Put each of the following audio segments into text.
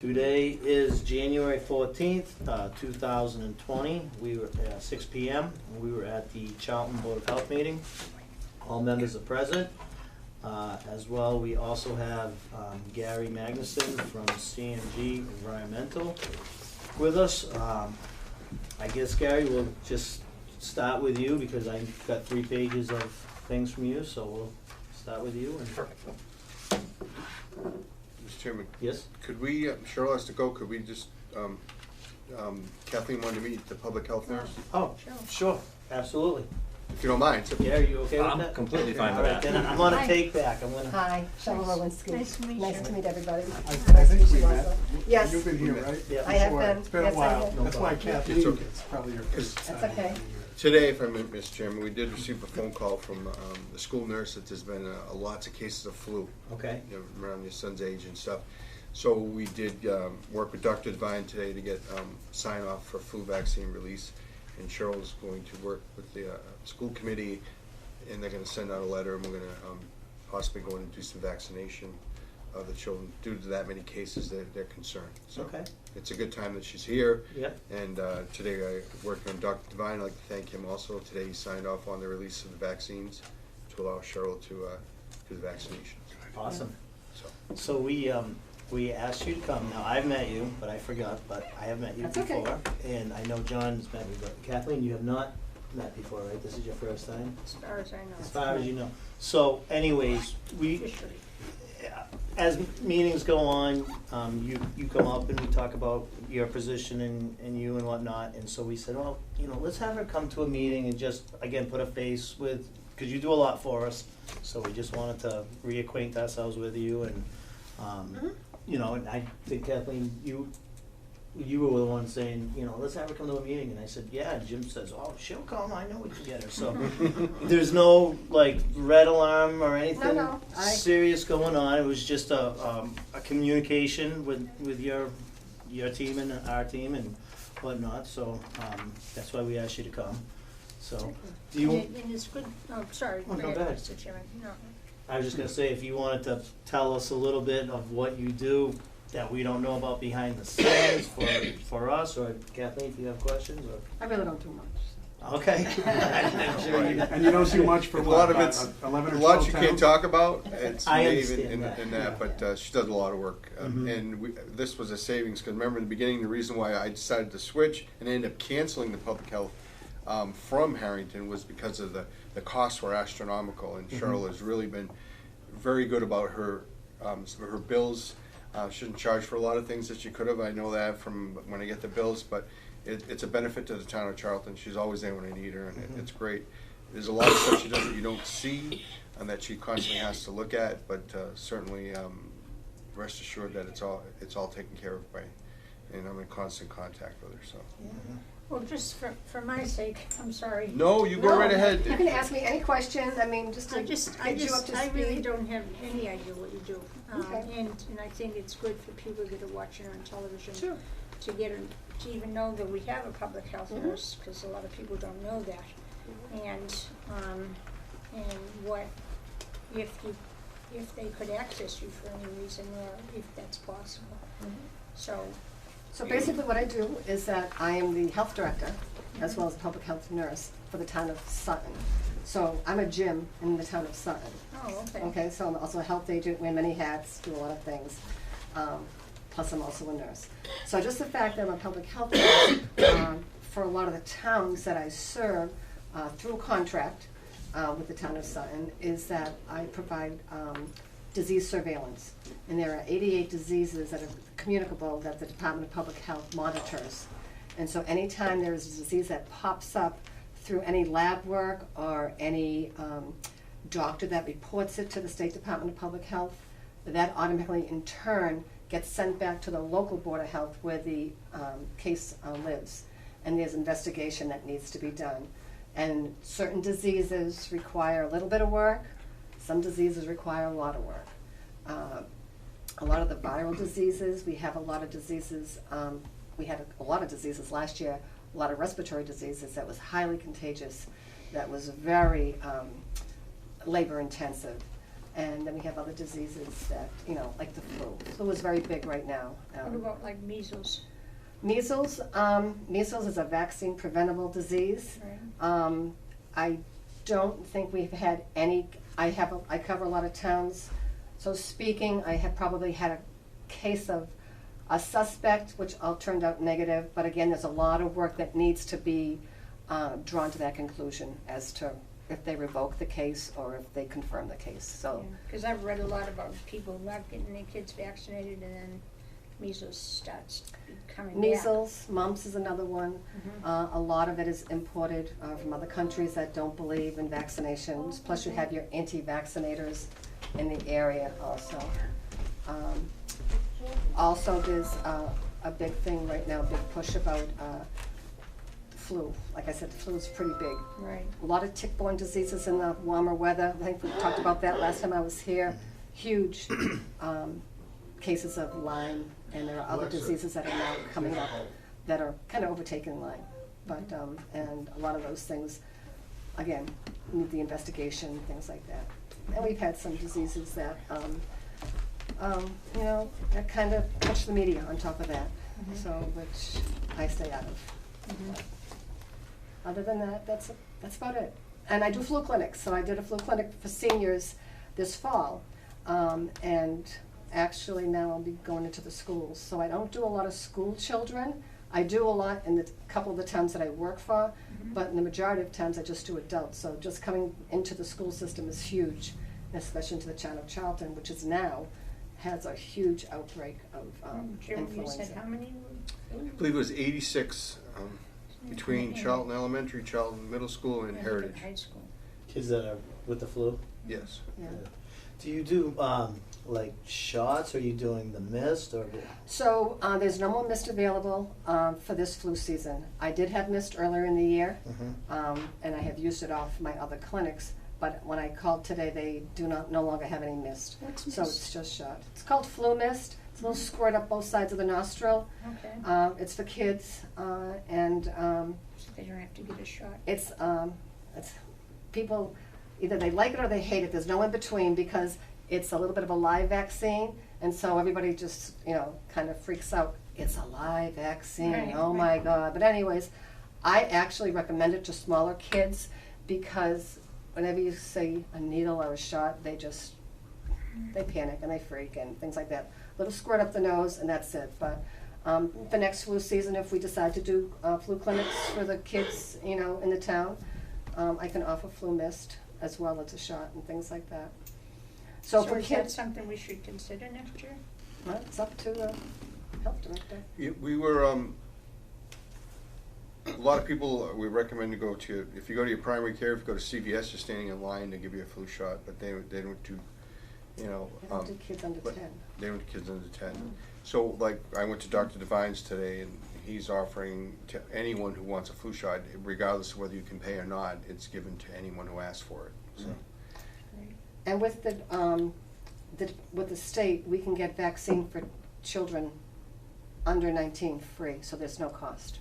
Today is January 14th, 2020. We were at 6 p.m. We were at the Charlton Board of Health meeting. All members are present. As well, we also have Gary Magnuson from CMG Environmental with us. I guess, Gary, we'll just start with you because I got 3 pages of things from you, so we'll start with you. And Perfect. Mr. Chairman, yes? could we, Cheryl has to go, could we just, Kathleen wanted to meet the public health nurse, Oh, sure, absolutely. if you don't mind. So- Gary, you okay with I'm that? completely fine with All right, that. then I'm gonna Hi. take back. I'm gonna. Hi, Cheryl Rowinski. Nice to meet you. Nice to meet everybody. I Nice think to meet we you met. also. Yes, You've been here, right? Yeah. I have Before. been. It's been a Yes, I while. have. That's why It's Kathleen, okay. it's probably your first That's time. okay. Today, if I may, Mr. Chairman, we did receive a phone call from the school nurse that there's been lots of cases of flu, Okay. you know, around your son's age and stuff. So we did work with Dr. Devine today to get sign off for flu vaccine release. And Cheryl's going to work with the school committee, and they're gonna send out a letter, and we're gonna possibly go in and do some vaccination of the children due to that many cases they're concerned. So Okay. it's a good time that she's here. Yep. And today I worked on Dr. Devine. I'd like to thank him also. Today he signed off on the release of the vaccines to allow Cheryl to do the vaccinations. Awesome. So So we asked you to come. Now, I've met you, but I forgot, but I have met you That's okay. before. And I know John's met you, but Kathleen, you have not met before, right? This is your first time? As far as I know. As far as you know. So anyways, we, Officially. as meetings go on, you come up and we talk about your position and you and whatnot. And so we said, well, you know, let's have her come to a meeting and just, again, put a face with, because you do a lot for us. So we just wanted to reacquaint ourselves with you and, you know, and I think Kathleen, you were the one saying, you know, let's have her come to a meeting, and I said, yeah, and Jim says, oh, she'll come, I know we can get her, so, there's no, like, red alarm or anything No, serious going on, it was just a communication with your team and our team and whatnot, so, that's why we asked you to come, so, do you? And it's good, oh, sorry, Oh, go no, ahead, go ahead. Mr. Chairman. No. I was just gonna say, if you wanted to tell us a little bit of what you do that we don't know about behind the scenes for us, or Kathleen, if you have questions, or, I really don't do much. okay. I'm sure you- And you don't do much for a what, lot of about it's 11 or a lot 12 you can't towns? talk about. It's I Maeve understand and that. that, but she does a lot of work. Mhm. And this was a savings because remember in the beginning the reason why I decided to switch and ended up canceling the public health from Harrington was because of the costs were astronomical, and Cheryl has really been very good about her bills. She didn't charge for a lot of things that she could have. I know that from when I get the bills, but it's a benefit to the town of Charlton. She's always there when I need her, and it's great. There's a lot of stuff she does that you don't see and that she constantly has to look at, but certainly rest assured that it's all taken care of by, and I'm in constant contact with her. So Well, just for my sake, I'm sorry. no, you go No, right ahead. You can ask me any question, I mean, just to I get just, you up to I really speed. don't have any idea what you do. Okay. And I think it's good for people that are watching on television. Sure. To to even know that we have a public health Mhm. nurse, because a lot of people don't know that. And what, if they could access you for any reason, or if that's possible. So, So basically what I do is that I am the health director, as well as a public health nurse for the town of Sutton. So I'm a Jim in the town of Sutton. oh, okay. Okay, so I'm also a health agent, wear many hats, do a lot of things. Plus I'm also a nurse. So just the fact that I'm a public health nurse, for a lot of the towns that I serve, through contract, with the town of Sutton, is that I provide, disease surveillance. And there are 88 diseases that are communicable that the Department of Public Health monitors. And so anytime there's a disease that pops up through any lab work or any doctor that reports it to the State Department of Public Health, that automatically in turn gets sent back to the local Board of Health where the case lives. And there's investigation that needs to be done. And certain diseases require a little bit of work, some diseases require a lot of work. A lot of the viral diseases, we have a lot of diseases, we had a lot of diseases last year, a lot of respiratory diseases that was highly contagious, that was very labor intensive. And then we have other diseases that, you know, like the flu. Flu is very big right now. What about like measles, Measles, measles is a vaccine preventable disease. right? I don't think we've had any, I cover a lot of towns, so speaking, I have probably had a case of a suspect, which all turned out negative, but again, there's a lot of work that needs to be drawn to that conclusion as to if they revoke the case or if they confirm the case, so. Because I've read a lot about people not getting their kids vaccinated and then measles starts coming back. Measles, mumps is another one. Mhm. A lot of it is imported from other countries that don't believe in vaccinations. Plus you have your anti-vaccinators in the area also. Also, there's a big thing right now, a big push about the flu. Like I said, the flu is pretty big. Right. A lot of tick-borne diseases in the warmer weather. I think we talked about that last time I was here. Huge cases of Lyme, and there are other diseases that are now coming up that are kind of overtaking Lyme. But, and a lot of those things, again, need the investigation, things like that. And we've had some diseases that, you know, that kind of push the media on top of that, Mhm. so, which I stay out of. Mhm. Other than that, that's about it. And I do flu clinics, so I did a flu clinic for seniors this fall. And actually now I'll be going into the schools. So I don't do a lot of school children. I do a lot in the couple of the towns that I work for, but in the majority of towns I just do adults. So just coming into the school system is huge, especially into the town of Charlton, which is now has a huge outbreak of Jim, you influenza. said how many? I believe it was 86 between Yeah. Charlton Elementary, Charlton Middle School, and Heritage. High school. Kids that are with the flu? Yes. Yeah. Do you do, like shots, or are you doing the mist, or? So there's no more mist available for this flu season. I did have mist earlier in the year, and I have used it off my other clinics. But when I called today, they do no longer have any mist. What's So mist? it's just shot. It's called flu mist. It's a little squirt up both sides of the nostril. Okay. It's for kids, and So they don't have to get a shot. it's people either they like it or they hate it. There's no in between because it's a little bit of a live vaccine, and so everybody just kind of freaks out. It's a live vaccine. Right, Oh right. my God! But anyways, I actually recommend it to smaller kids because whenever you say a needle or a shot, they panic and they freak and things like that. Little squirt up the nose and that's it. But for next flu season, if we decide to do flu clinics for the kids, in the town, I can offer flu mist as well as a shot and things like that. So for is that kids, something we should consider next year? well, it's up to the health director. We were, a lot of people, we recommend to go to, if you go to your primary care, if you go to CVS, you're standing in line to give you a flu shot, but they don't do, They don't do kids under but 10. They don't do kids under 10. So like, I went to Dr. Devine's today and he's offering to anyone who wants a flu shot, regardless of whether you can pay or not, it's given to anyone who asks for it, so. Right. And with with the state, we can get vaccine for children under 19 free, so there's no cost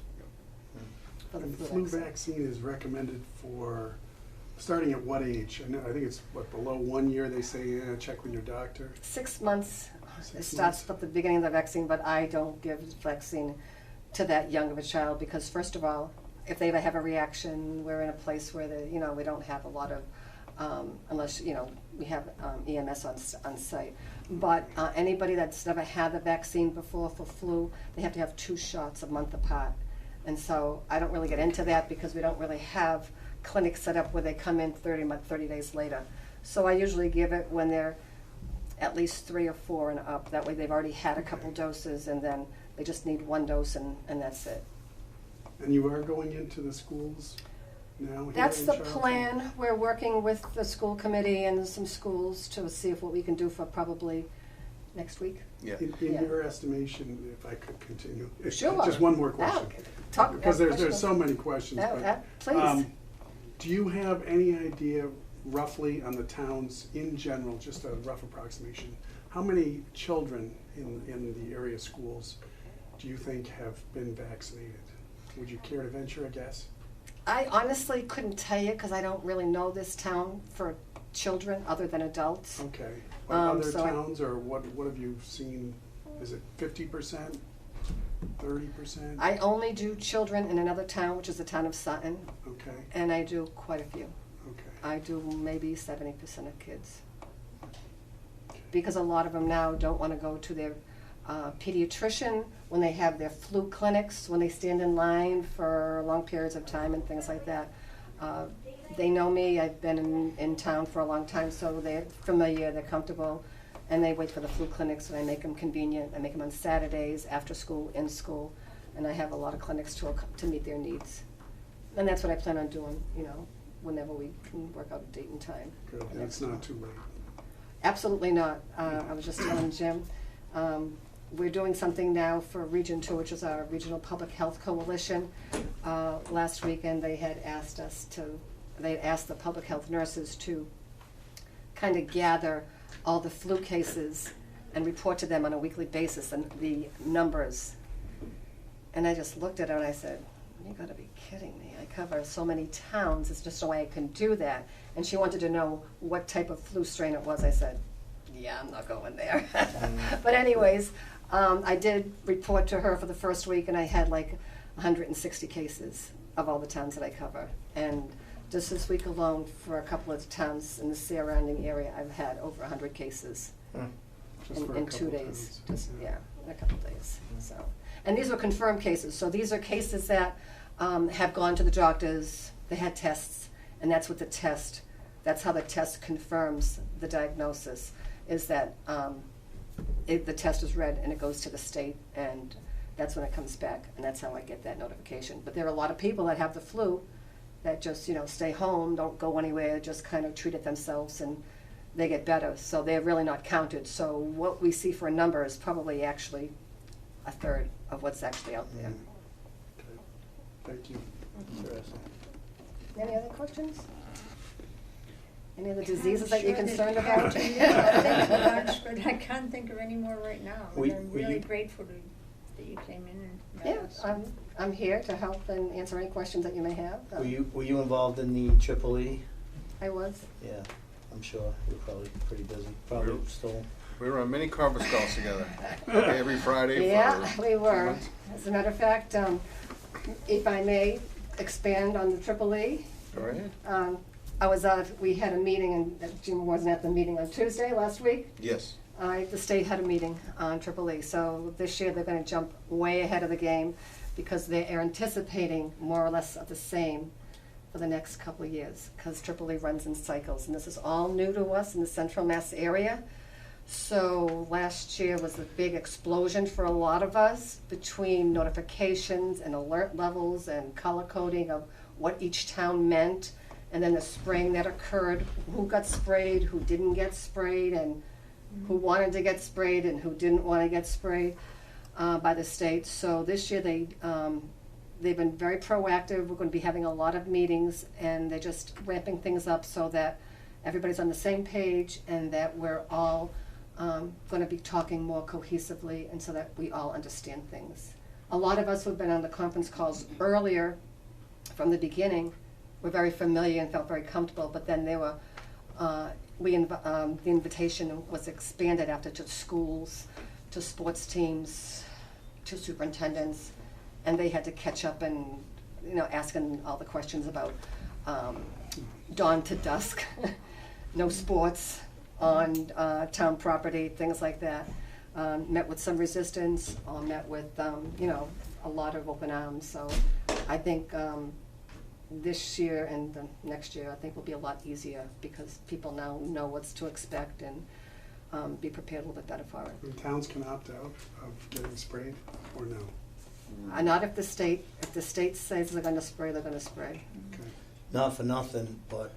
for the And flu flu vaccine. vaccine is recommended for, starting at what age? I think it's, below 1 year, they say, check with your doctor. 6 months, it 6 starts months. at the beginning of the vaccine, but I don't give vaccine to that young of a child because first of all, if they ever have a reaction, we're in a place where we don't have a lot of, unless, we have EMS on site. But anybody that's never had the vaccine before for flu, they have to have 2 shots a month apart. And so I don't really get into that because we don't really have clinics set up where they come in 30 days later. So I usually give it when they're at least 3 or 4 and up. That way they've already had a couple doses and then they just need 1 dose and that's it. And you are going into the schools now? here That's in the Charlton? plan. We're working with the school committee and some schools to see if what we can do for probably next week. Yeah. In Yeah. your estimation, if I could continue. Sure. Just one more question. Because there's so many questions. but, Please. Do you have any idea roughly on the towns in general, just a rough approximation, how many children in the area schools do you think have been vaccinated? Would you care to venture a guess? I honestly couldn't tell you because I don't really know this town for children other than adults. Okay. But Um, other so I- towns, or what have you seen? Is it 50%, 30%? I only do children in another town, which is the town of Sutton, Okay, and I do quite a few. okay. I do maybe 70% of kids. Because a lot of them now don't want to go to their pediatrician when they have their flu clinics, when they stand in line for long periods of time and things like that. They know me, I've been in town for a long time, so they're familiar, they're comfortable, and they wait for the flu clinics, and I make them convenient. I make them on Saturdays, after school, in school, and I have a lot of clinics to meet their needs. And that's what I plan on doing, you know, whenever we can work out a date and time. Good, and it's not too late. Absolutely not. I was just telling Jim, we're doing something now for Region 2, which is our Regional Public Health Coalition. Last weekend, they had asked the public health nurses to kind of gather all the flu cases and report to them on a weekly basis and the numbers. And I just looked at her and I said, you gotta be kidding me. I cover so many towns, it's just no way I can do that. And she wanted to know what type of flu strain it was. I said, yeah, I'm not going there. But anyways, I did report to her for the first week, and I had like 160 cases of all the towns that I cover. And just this week alone, for a couple of towns in the surrounding area, I've had over 100 cases Just for a in 2 couple days. towns. Just, yeah, in a couple days. So, and these were confirmed cases. So these are cases that have gone to the doctors. They had tests, and that's what that's how the test confirms the diagnosis, is that the test is read and it goes to the state, and that's when it comes back, and that's how I get that notification. But there are a lot of people that have the flu that just, you know, stay home, don't go anywhere, just kind of treat it themselves, and they get better. So they're really not counted. So what we see for a number is probably actually a third of what's actually out there. Okay. Thank you. Any other questions? Any other diseases that you're Sure concerned that you about? have to, yeah, I think about, but I can't think of any more right now. We- And I'm we- really grateful that you came in and met Yeah, us. I'm here to help and answer any questions that you may have. Were you involved in the EEE? I was. Yeah, I'm sure you're probably pretty busy, probably We're- still. We were on many conference calls together, every Friday Yeah, for we were. months. As a matter of fact, if I may expand on the EEE, All right? we had a meeting, and Jim wasn't at the meeting on Tuesday last week. Yes. The state had a meeting on EEE, so this year they're gonna jump way ahead of the game because they are anticipating more or less of the same for the next couple of years, because EEE runs in cycles, and this is all new to us in the Central Mass area. So last year was a big explosion for a lot of us between notifications and alert levels and color coding of what each town meant, and then the spraying that occurred, who got sprayed, who didn't get sprayed, and who wanted to get sprayed and who didn't want to get sprayed by the state. So this year they've been very proactive. We're going to be having a lot of meetings, and they're just ramping things up so that everybody's on the same page and that we're all going to be talking more cohesively, and so that we all understand things. A lot of us who've been on the conference calls earlier from the beginning were very familiar and felt very comfortable, but then there were the invitation was expanded after to schools, to sports teams, to superintendents, and they had to catch up and, you know, asking all the questions about dawn to dusk, no sports on town property, things like that. Met with some resistance, met with, you know, a lot of open arms. So I think this year and the next year, I think will be a lot easier because people now know what's to expect and be prepared a little bit better for it. And towns can opt out of getting sprayed, or no? Not if the state says they're gonna spray, they're gonna spray. Okay. Not for nothing, but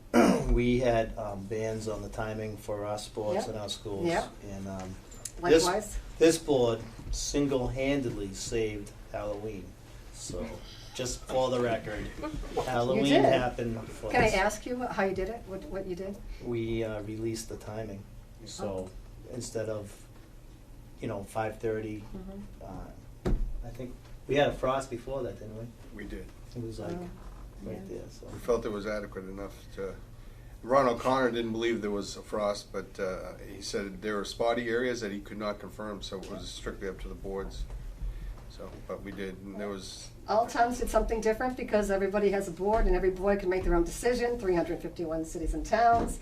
we had bans on the timing for our sports Yep. in our schools. Yep. And Likewise, this board single-handedly saved Halloween. So, just for the record, Halloween did. happened for can I us. ask you how you did it, what you did? We released the timing. So, instead of, 5:30, I think, we had a frost before that, didn't we? We did. It was like Oh. right there, so. We felt it was adequate enough to, Ron O'Connor didn't believe there was a frost, but he said there were spotty areas that he could not confirm, so it was strictly up to the boards. So, but we did, and there was, All towns did something different because everybody has a board and every board can make their own decision, 351 cities and towns,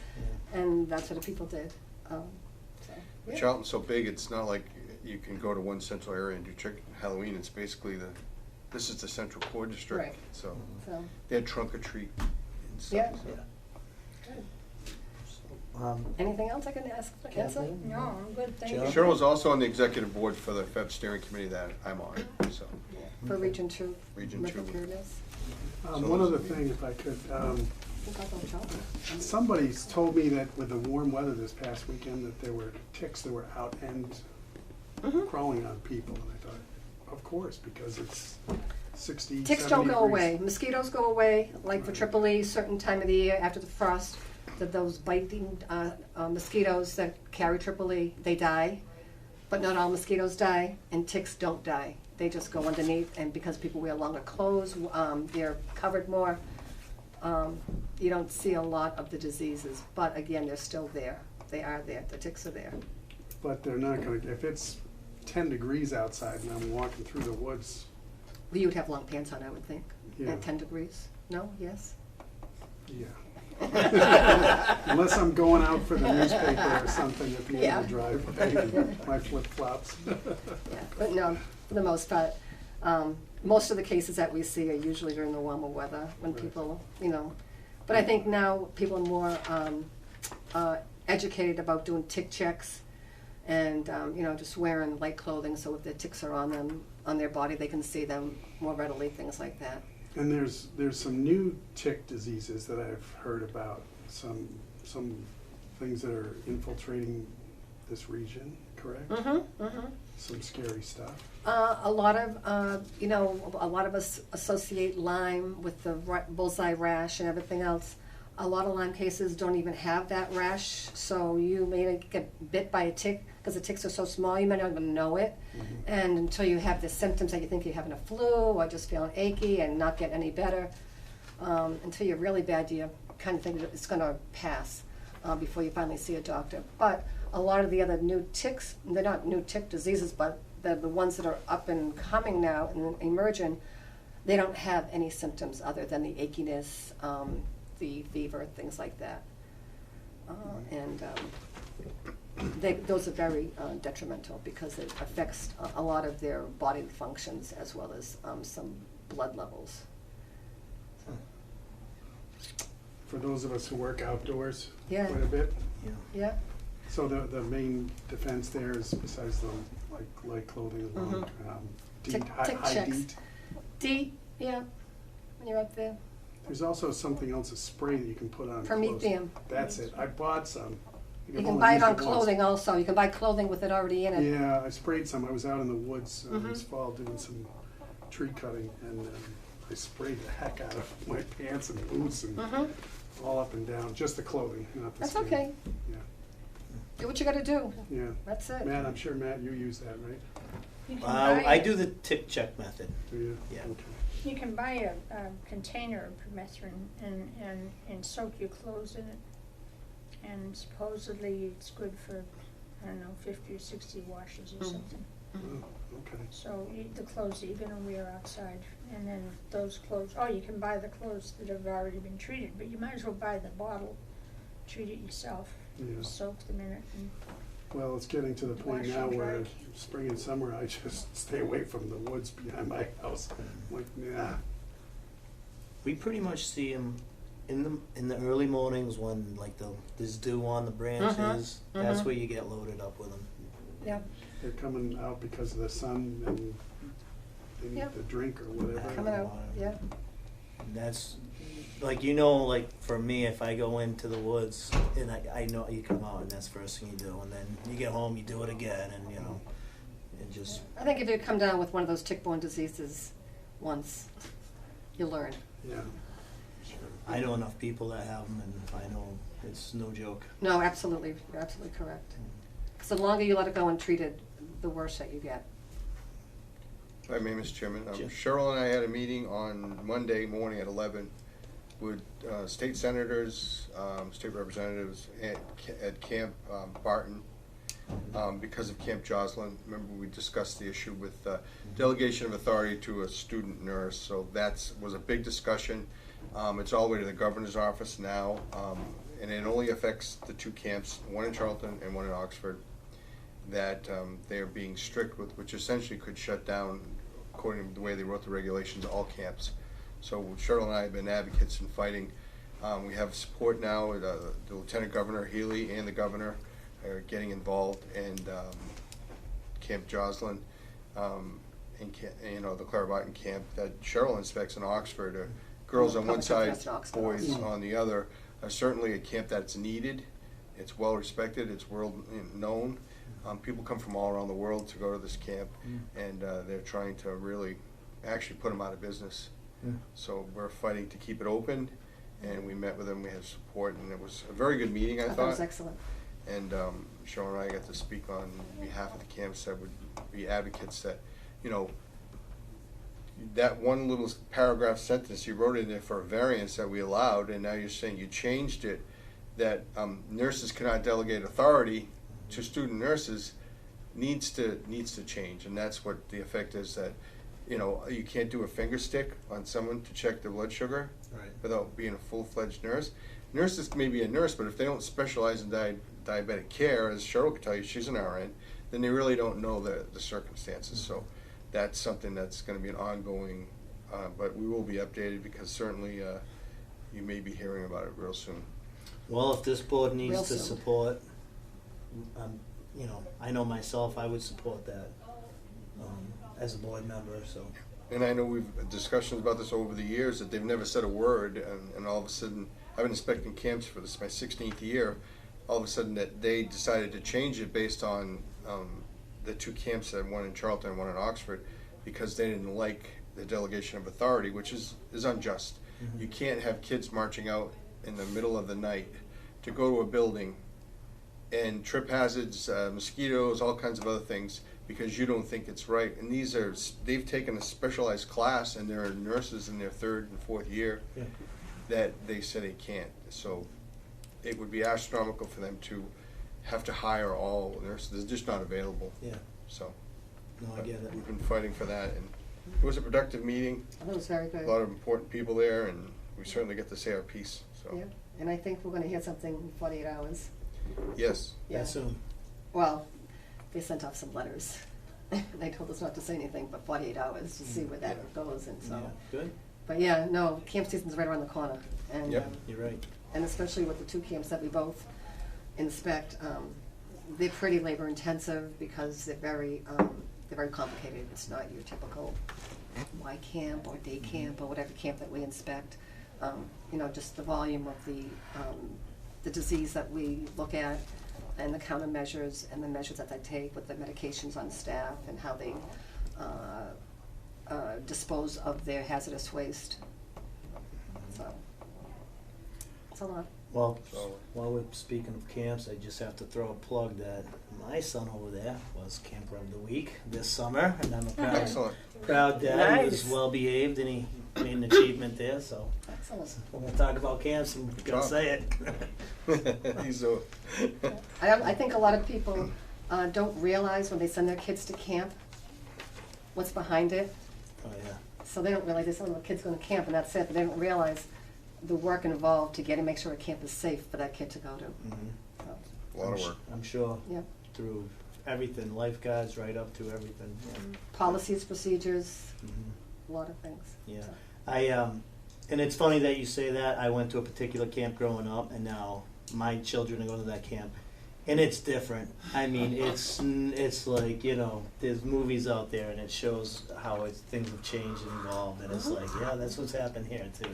and that's what the people did. So, yeah. Charlton's so big, it's not like you can go to one central area and do Halloween. It's basically this is the central core district, Right. so So, they had trunk or treat and stuff. Yeah. so. good. Um, Anything else I can answer? Kathleen? No, I'm good, thank Joe? you. Cheryl's also on the executive board for the FEB steering committee that I'm on, so. For Region 2. Region Merthyr 2. Paradise. One other thing, if I could, I think I'll go Charlton. somebody's told me that with the warm weather this past weekend, that there were ticks that were out and Mhm. crawling on people, and I thought, of course, because it's 60, 70 Ticks don't go degrees. away. Mosquitoes go away, like for Tripoli, certain time of the year after the frost, that those biting mosquitoes that carry Tripoli, they die. But not all mosquitoes die, and ticks don't die. They just go underneath, and because people wear longer clothes, they're covered more. You don't see a lot of the diseases, but again, they're still there. They are there. The ticks are there. But they're not gonna, if it's 10 degrees outside and I'm walking through the woods, You would have long pants on, I would think, Yeah. at 10 degrees. No? Yes? yeah. Unless I'm going out for the newspaper or something at the end of the driveway, my flip-flops. Yeah, but no, for the most part, most of the cases that we see are usually during the warmer weather, when Right. people, but I think now people are more educated about doing tick checks and, just wearing light clothing, so if the ticks are on them, on their body, they can see them more readily, things like that. And there's some new tick diseases that I've heard about, some things that are infiltrating this region, correct? Some scary stuff. A lot of us associate Lyme with the bullseye rash and everything else. A lot of Lyme cases don't even have that rash, so you may get bit by a tick, because the ticks are so small, you may not even know it. And until you have the symptoms that you think you're having a flu or just feeling achy and not getting any better, until you're really bad, you kind of think that it's gonna pass before you finally see a doctor. But a lot of the other new ticks, they're not new tick diseases, but the ones that are up and coming now and emerging, they don't have any symptoms other than the achiness, the fever, things like that. Those are very detrimental because it affects a lot of their body functions as well as some blood levels. For those of us who work outdoors Yeah. quite a bit, yeah. Yeah, so the main defense there is, besides the light clothing, long, Tick- high tick checks. DEET. D, yeah, when you're up there. There's also something else, a spray that you can put on clothes. Prometheum. That's it. I bought some. You can buy it on clothing also. You can buy clothing with it already in it. Yeah, I sprayed some. I was out in the woods this Mhm. fall doing some tree cutting, and I sprayed the heck out of my pants and boots and Mhm. all up and down. Just the clothing, not the That's skin. okay. Yeah, Do what you gotta do. yeah. That's it. Matt, I'm sure Matt, you use that, right? You can buy I a- do the tick check method. Do you? Yeah. Okay. You can buy a container of permethrin and soak your clothes in it. And supposedly it's good for, 50 or 60 washes or Mm. something. Oh, okay. So the clothes that you're gonna wear outside, and then those clothes, you can buy the clothes that have already been treated, but you might as well buy the bottle, treat it yourself, Yeah. soak them in it, and Well, it's getting to the point Wash now and where dry. spring and summer, I just stay away from the woods behind my house. I'm like, nah. We pretty much see them in the early mornings when there's dew on the branches. That's mhm. where you get loaded up with them. Yeah. They're coming out because of the sun and they need Yeah. the drink or whatever. Coming out, yeah. And that's for me, if I go into the woods and I know you come out and that's the first thing you do, and then you get home, you do it again, and it just I think if you come down with one of those tick-borne diseases once, you learn. Yeah. I know enough people that have them, and I know it's no joke. No, absolutely, you're absolutely correct. Because the longer you let it go untreated, the worse that you get. Hi, Mr. Chairman. Jim. Cheryl and I had a meeting on Monday morning at 11 with state senators, state representatives at Camp Barton because of Camp Joslin. Remember, we discussed the issue with delegation of authority to a student nurse, so that was a big discussion. It's all the way to the governor's office now, and it only affects the 2 camps, one in Charlton and one in Oxford, that they're being strict with, which essentially could shut down, according to the way they wrote the regulations, all camps. So Cheryl and I have been advocates in fighting. We have support now. The Lieutenant Governor Healy and the governor are getting involved, and Camp Joslin, and the Clara Barton camp that Cheryl inspects in Oxford. Girls on one side, boys on the other. Certainly a camp that's needed. It's well respected. It's world known. People come from all around the world to go to this camp, and they're trying to really actually put them out of business. So we're fighting to keep it open, and we met with them. We had support, and it was a very good meeting, I thought. It was excellent. And Cheryl and I got to speak on behalf of the camps that would be advocates that, that one little paragraph sentence you wrote in there for a variance that we allowed, and now you're saying you changed it, that nurses cannot delegate authority to student nurses, needs to change. And that's what the effect is, that you can't do a finger stick on someone to check their blood sugar without being a full-fledged nurse. Nurses may be a nurse, but if they don't specialize in diabetic care, as Cheryl could tell you, she's an RN, then they really don't know the circumstances. So that's something that's going to be an ongoing, but we will be updated, because certainly you may be hearing about it real soon. Well, if this board needs Real to soon. support, I know myself, I would support that as a board member, so. And I know we've had discussions about this over the years, that they've never said a word, and all of a sudden, I've been inspecting camps for my 16th year, all of a sudden that they decided to change it based on the 2 camps, one in Charlton and one in Oxford, because they didn't like the delegation of authority, which is unjust. Mhm. You can't have kids marching out in the middle of the night to go to a building, and trip hazards, mosquitoes, all kinds of other things, because you don't think it's right. And they've taken a specialized class, and there are nurses in their 3rd and 4th year Yeah. that they said they can't. So it would be astronomical for them to have to hire all nurses. They're just not available. Yeah, So no, I get it. we've been fighting for that, and it was a productive meeting. I thought it was very A good. lot of important people there, and we certainly get to say our piece. So Yeah, and I think we're gonna hear something in 48 hours. yes, Yeah. That soon. Well, they sent off some letters. They told us not to say anything but 48 hours to see where that goes, and so. Yeah, good, But yeah, no, camp season's right around the corner, and Yep. you're right. and especially with the 2 camps that we both inspect, they're pretty labor intensive because they're very complicated. It's not your typical Y camp or day camp or whatever camp that we inspect. Just the volume of the disease that we look at, and the countermeasures and the measures that they take with the medications on staff, and how they dispose of their hazardous waste. So, it's a lot. Well, So- while we're speaking of camps, I just have to throw a plug that my son over there was camper of the week this summer, and I'm a excellent. proud dad. He was Nice. well behaved, and he made an achievement there, so Excellent. we're gonna talk about camps, and Good gonna job. say it. He's a I think a lot of people don't realize when they send their kids to camp what's behind it. Oh, yeah. So they don't realize they send their kids going to camp and that's it, but they don't realize the work involved to get and make sure a camp is safe for that kid to go to. Mhm. So, a lot of work. I'm sure yeah. through everything, lifeguards right up to everything. Policies, procedures, Mhm. a lot of things. Yeah, So, and it's funny that you say that. I went to a particular camp growing up, and now my children are going to that camp, and it's different. I mean, it's like, there's movies out there, and it shows how things have changed and evolved, and it's like, yeah, that's what's happened here too.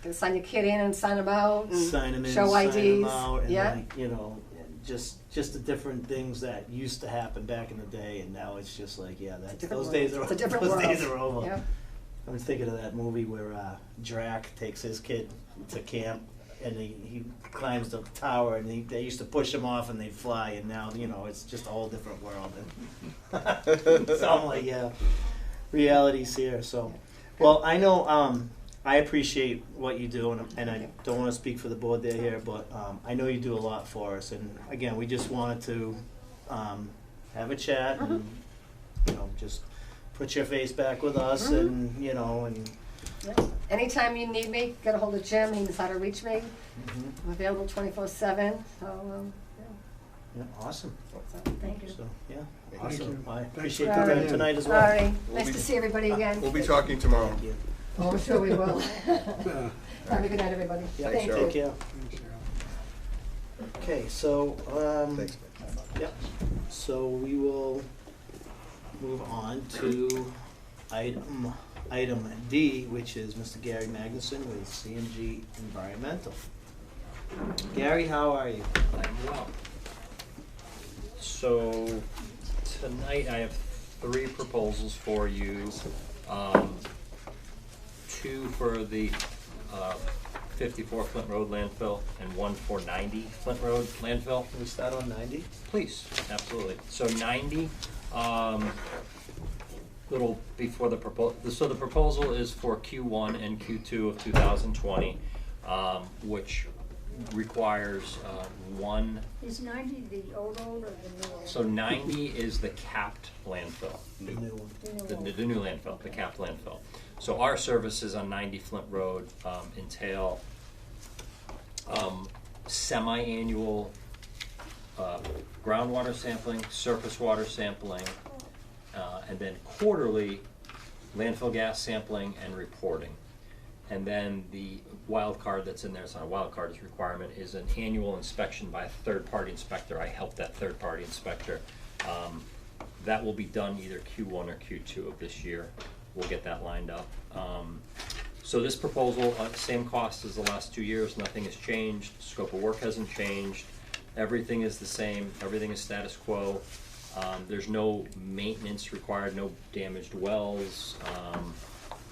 Gotta sign your kid in and sign them out and Sign them in, show sign IDs. them out, and Yeah. just the different things that used to happen back in the day, and now it's just like, yeah, It's a that different those days world. are It's a different those world. days are over. Yeah. I was thinking of that movie where Drac takes his kid to camp, and he climbs the tower, and they used to push him off, and they fly, and now it's just a whole different world. And so I'm like, yeah, reality's here. So, well, I know I appreciate what you do, and I don't want to speak for the board there here, but I know you do a lot for us. And again, we just wanted to have a chat and, just put your face back with us and, and. Anytime you need me, get a hold of Jim, he knows how to reach me. Mhm. I'm available 24/7, so, Yeah, awesome. Thank you. So, yeah, Thank awesome. you. I Thanks appreciate for the coming time in. tonight as all well. right, We'll nice be- to see everybody again. We'll be talking tomorrow. Thank you. Oh, I'm sure we will. Yeah. Have a good night, everybody. Yeah, Thanks, Thank Cheryl. you. Take care. Thanks, Cheryl. Okay, so, Thanks. yep, so we will move on to item D, which is Mr. Gary Magnuson with CMG Environmental. Gary, how are you? I'm well. So tonight I have 3 proposals for you. 2 for the 54 Flint Road landfill and 1 for 90 Flint Road landfill. Can we start on 90? Please, absolutely. So 90, little before the proposal. So the proposal is for Q1 and Q2 of 2020, which requires one. Is 90 the old or the new old? So 90 is the capped landfill. The new one. The new landfill, the capped landfill. So our services on 90 Flint Road entail semi-annual groundwater sampling, surface water sampling, and then quarterly landfill gas sampling and reporting. And then the wild card that's in there, it's not a wild card, it's a requirement, is an annual inspection by a third-party inspector. I help that third-party inspector. That will be done either Q1 or Q2 of this year. We'll get that lined up. So this proposal, same cost as the last 2 years, nothing has changed, scope of work hasn't changed, everything is the same, everything is status quo. There's no maintenance required, no damaged wells,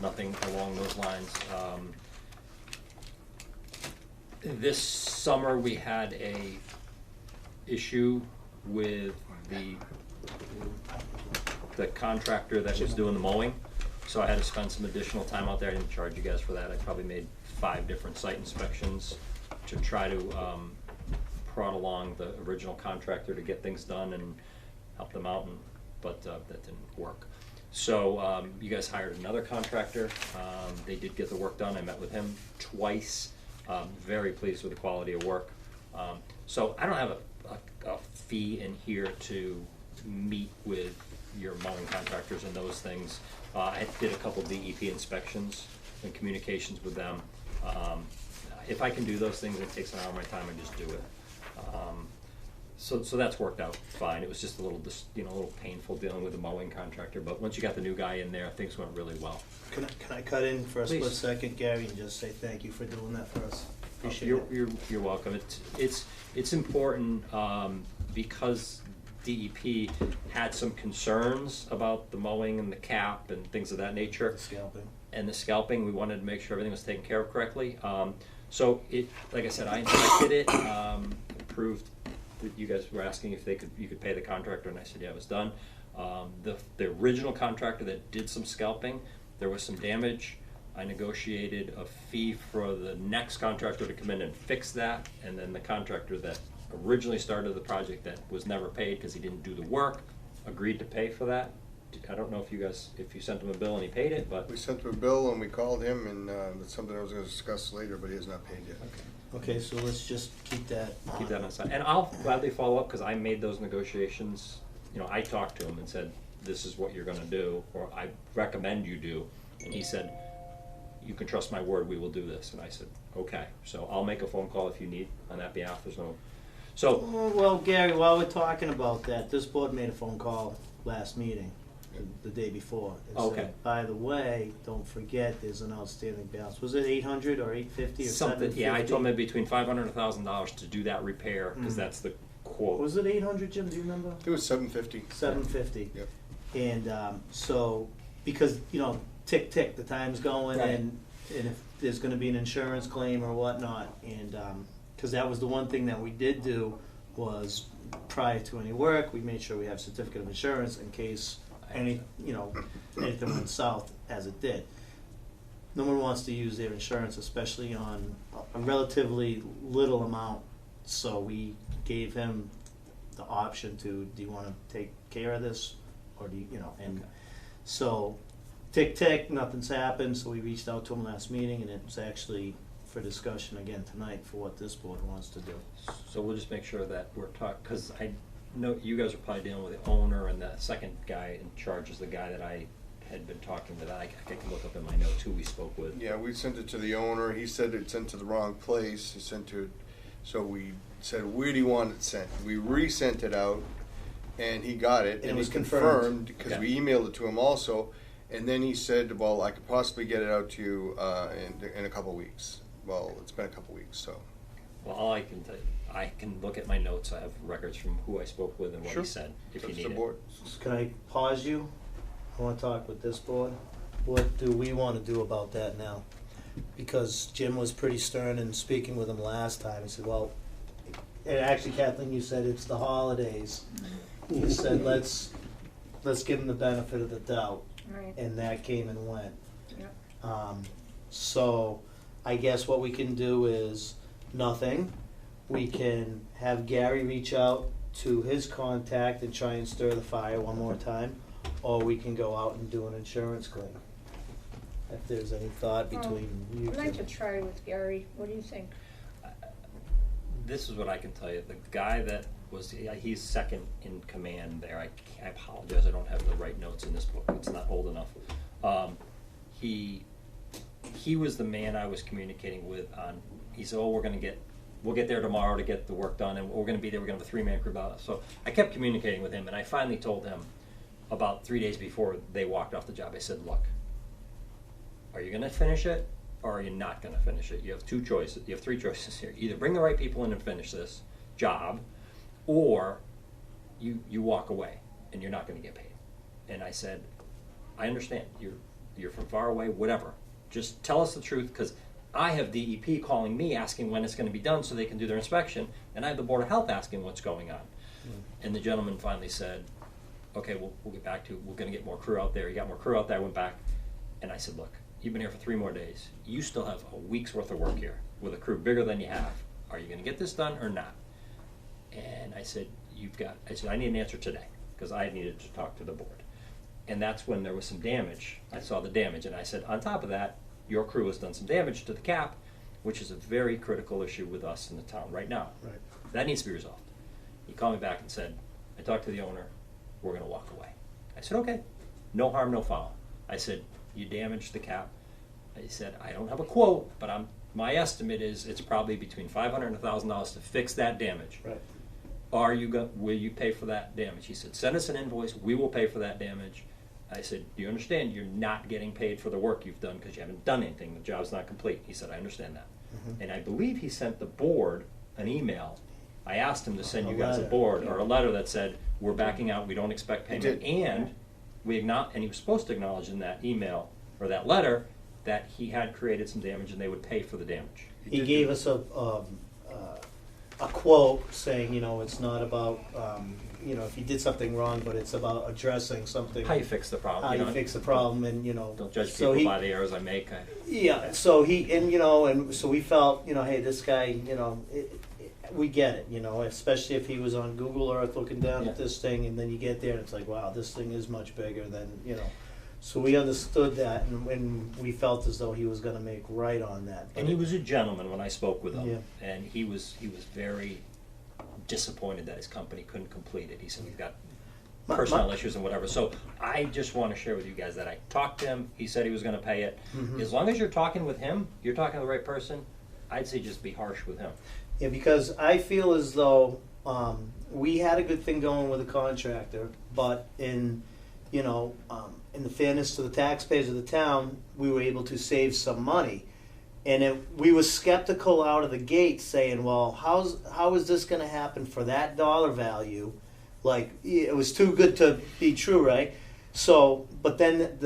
nothing along those lines. This summer we had a issue with the contractor that was doing the mowing. So I had to spend some additional time out there. I didn't charge you guys for that. I probably made 5 different site inspections to try to prod along the original contractor to get things done and help them out, but that didn't work. So you guys hired another contractor. They did get the work done. I met with him twice. Very pleased with the quality of work. So I don't have a fee in here to meet with your mowing contractors and those things. I did a couple DEP inspections and communications with them. If I can do those things, it takes an hour of my time, I just do it. So that's worked out fine. It was just a little painful dealing with the mowing contractor, but once you got the new guy in there, things went really well. Can I cut in for a split Please. second, Gary, and just say thank you for doing that for us? Appreciate it. You're welcome. It's important because DEP had some concerns about the mowing and the cap and things of that nature. The scalping. And the scalping, we wanted to make sure everything was taken care of correctly. So like I said, I inspected it, approved that you guys were asking if you could pay the contractor, and I said, yeah, it was done. The original contractor that did some scalping, there was some damage. I negotiated a fee for the next contractor to come in and fix that, and then the contractor that originally started the project that was never paid because he didn't do the work, agreed to pay for that. I don't know if you sent him a bill and he paid it, but We sent him a bill and we called him, and that's something I was gonna discuss later, but he has not paid yet. Okay, so let's just keep that keep that on side. And I'll gladly follow up because I made those negotiations. I talked to him and said, this is what you're gonna do, or I recommend you do. And he said, you can trust my word, we will do this. And I said, okay. So I'll make a phone call if you need on that behalf. So Well, Gary, while we're talking about that, this board made a phone call last meeting, the day before. It said, Okay. by the way, don't forget, there's an outstanding balance. Was it 800 or 850 or something, 750? yeah, I told him between $500 and $1,000 to do that repair because Mm. that's the quote. Was it 800, Jim? Do you remember? It was $750. 750. Yep. And so, because, tick, tick, the time's going, Right. and if there's gonna be an insurance claim or whatnot, and, because that was the one thing that we did do, was prior to any work, we made sure we have certificate of insurance in case anything went south, as it did. no one wants to use their insurance, especially on a relatively little amount. So we gave him the option to, do you want to take care of this, or do you, and Okay. so tick tick, nothing's happened. So we reached out to him last meeting, and it was actually for discussion again tonight for what this board wants to do. So we'll just make sure that we're talking, because I know you guys are probably dealing with the owner, and the second guy in charge is the guy that I had been talking with. I can look up in my notes who we spoke with. Yeah, we sent it to the owner. He said it sent to the wrong place. He sent to, so we said, where do you want it sent? We resent it out, and he got it. And it was he confirmed. because Okay. we emailed it to him also. And then he said, well, I could possibly get it out to you in a couple weeks. Well, it's been a couple weeks, so. Well, all I can tell you, I can look at my notes. I have records from who I spoke with and what Sure. he said, if you That's need the it. board. Can I pause you? I want to talk with this board. What do we want to do about that now? Because Jim was pretty stern in speaking with him last time. He said, well, and actually Kathleen, you said it's the holidays. You said, let's give him the benefit of the doubt. Right, And that came and went. yeah. So I guess what we can do is nothing. We can have Gary reach out to his contact and try and stir the fire one more time, or we can go out and do an insurance claim. If there's any thought between you I'd like to two. try with Gary, what do you think? This is what I can tell you. The guy that was, he's second in command there. I apologize, I don't have the right notes in this book. It's not old enough. He was the man I was communicating with on, he said, oh, we'll get there tomorrow to get the work done, and we're gonna be there, we're gonna have a 3-man crew. So I kept communicating with him, and I finally told him about 3 days before they walked off the job, I said, look, are you gonna finish it, or are you not gonna finish it? You have 2 choices, you have 3 choices here. Either bring the right people in and finish this job, or you walk away and you're not gonna get paid. And I said, I understand, you're from far away, whatever. Just tell us the truth, because I have DEP calling me asking when it's gonna be done so they can do their inspection, and I have the Board of Health asking what's going on. And the gentleman finally said, okay, we'll get back to, we're gonna get more crew out there. He got more crew out there, I went back, and I said, look, you've been here for 3 more days. You still have a week's worth of work here with a crew bigger than you have. Are you gonna get this done or not? And I said, I need an answer today, because I needed to talk to the board. And that's when there was some damage. I saw the damage, and I said, on top of that, your crew has done some damage to the cap, which is a very critical issue with us in the town right now. Right. That needs to be resolved. He called me back and said, I talked to the owner, we're gonna walk away. I said, okay, no harm, no foul. I said, you damaged the cap. I said, I don't have a quote, but my estimate is it's probably between $500 and $1,000 to fix that damage. Right. Will you pay for that damage? He said, send us an invoice, we will pay for that damage. I said, do you understand you're not getting paid for the work you've done because you haven't done anything, the job's not complete? He said, I understand that. Mhm. And I believe he sent the board an email. I asked him to send A you guys a letter, board, yeah. or a letter that said, we're backing out, we don't expect He payment. did. And and he was supposed to acknowledge in that email, or that letter, that he had created some damage and they would pay for the damage. He gave us a quote saying, it's not about, if you did something wrong, but it's about addressing something. How you fix the problem, How you know? fix the problem, and, Don't judge so people he- by the errors I make. Yeah, so and so we felt, hey, this guy, we get it, especially if he was on Google Earth looking down Yeah. at this thing, and then you get there and it's like, wow, this thing is much bigger than, So we understood that, and we felt as though he was gonna make right on that. And he was a gentleman when I spoke with him, Yeah. and he was very disappointed that his company couldn't complete it. He said, we've got My- personnel my- issues and whatever. So I just want to share with you guys that I talked to him. He said he was going to pay it. Mhm. As long as you're talking with him, you're talking to the right person, I'd say just be harsh with him. Yeah, because I feel as though we had a good thing going with the contractor, but in the fairness to the taxpayers of the town, we were able to save some money. And we were skeptical out of the gate, saying, "Well, how is this going to happen for that dollar value?" Like it was too good to be true, right? So, but then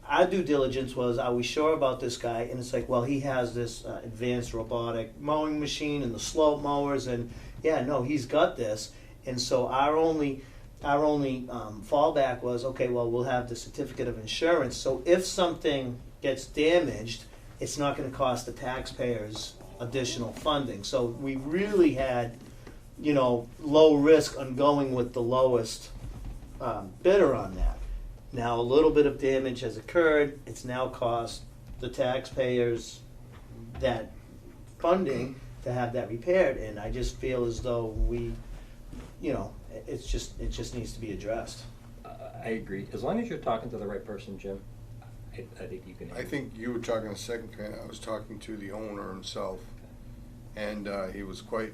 our due diligence was, are we sure about this guy? And it's like, well, he has this advanced robotic mowing machine and the slope mowers, and yeah, no, he's got this. And so our only our only fallback was, okay, well, we'll have the certificate of insurance, so if something gets damaged, it's not gonna cost the taxpayers additional funding. So we really had, low risk on going with the lowest bidder on that. Now, a little bit of damage has occurred, it's now cost the taxpayers that funding to have that repaired, and I just feel as though we, it just needs to be addressed. I agree. As long as you're talking to the right person, Jim, I think you can. I think you were talking a second, I was talking to the owner himself, and he was quite,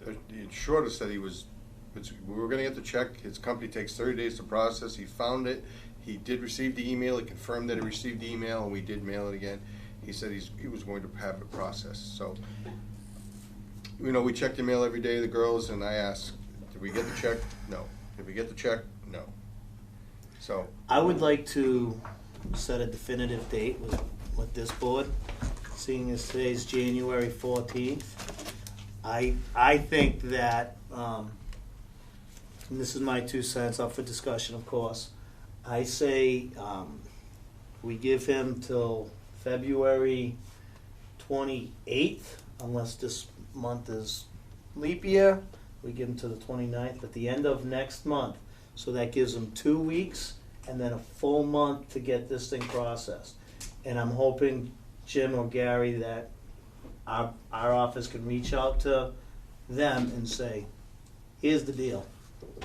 he assured us that we were gonna get the check, his company takes 30 days to process, he found it, he did receive the email, he confirmed that he received the email, and we did mail it again. He said he was going to have it processed, so, we check the mail every day, the girls, and I asked, did we get the check? No. Did we get the check? No. So, I would like to set a definitive date with this board, seeing as today's January 14th. I think that, and this is my 2 cents, up for discussion, of course. I say we give him till February 28th, unless this month is leap year. We give him to the 29th, at the end of next month. So that gives him 2 weeks and then a full month to get this thing processed. And I'm hoping, Jim or Gary, that our office can reach out to them and say, here's the deal.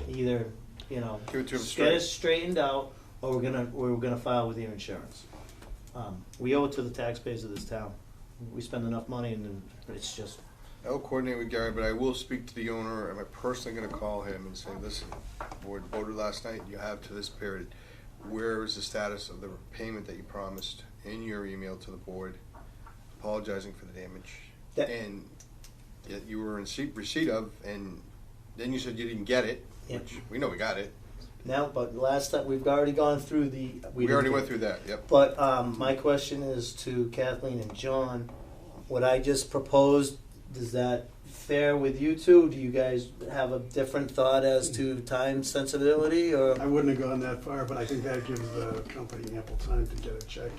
Either, give it to them get straight. it straightened out, or we're gonna file with your insurance. We owe it to the taxpayers of this town. We spend enough money, and then it's just, I'll coordinate with Gary, but I will speak to the owner. I'm personally gonna call him and say, listen, board voted last night, you have to this period. Where is the status of the payment that you promised in your email to the board, apologizing for the damage? That- And yet you were in receipt of, and then you said you didn't get it, Yeah. which we know we got it. now, but last time, we've already gone through the. We already went through that, yep. But my question is to Kathleen and John, what I just proposed, is that fair with you two? Do you guys have a different thought as to time sensibility, or? I wouldn't have gone that far, but I think that gives the company ample time to get a check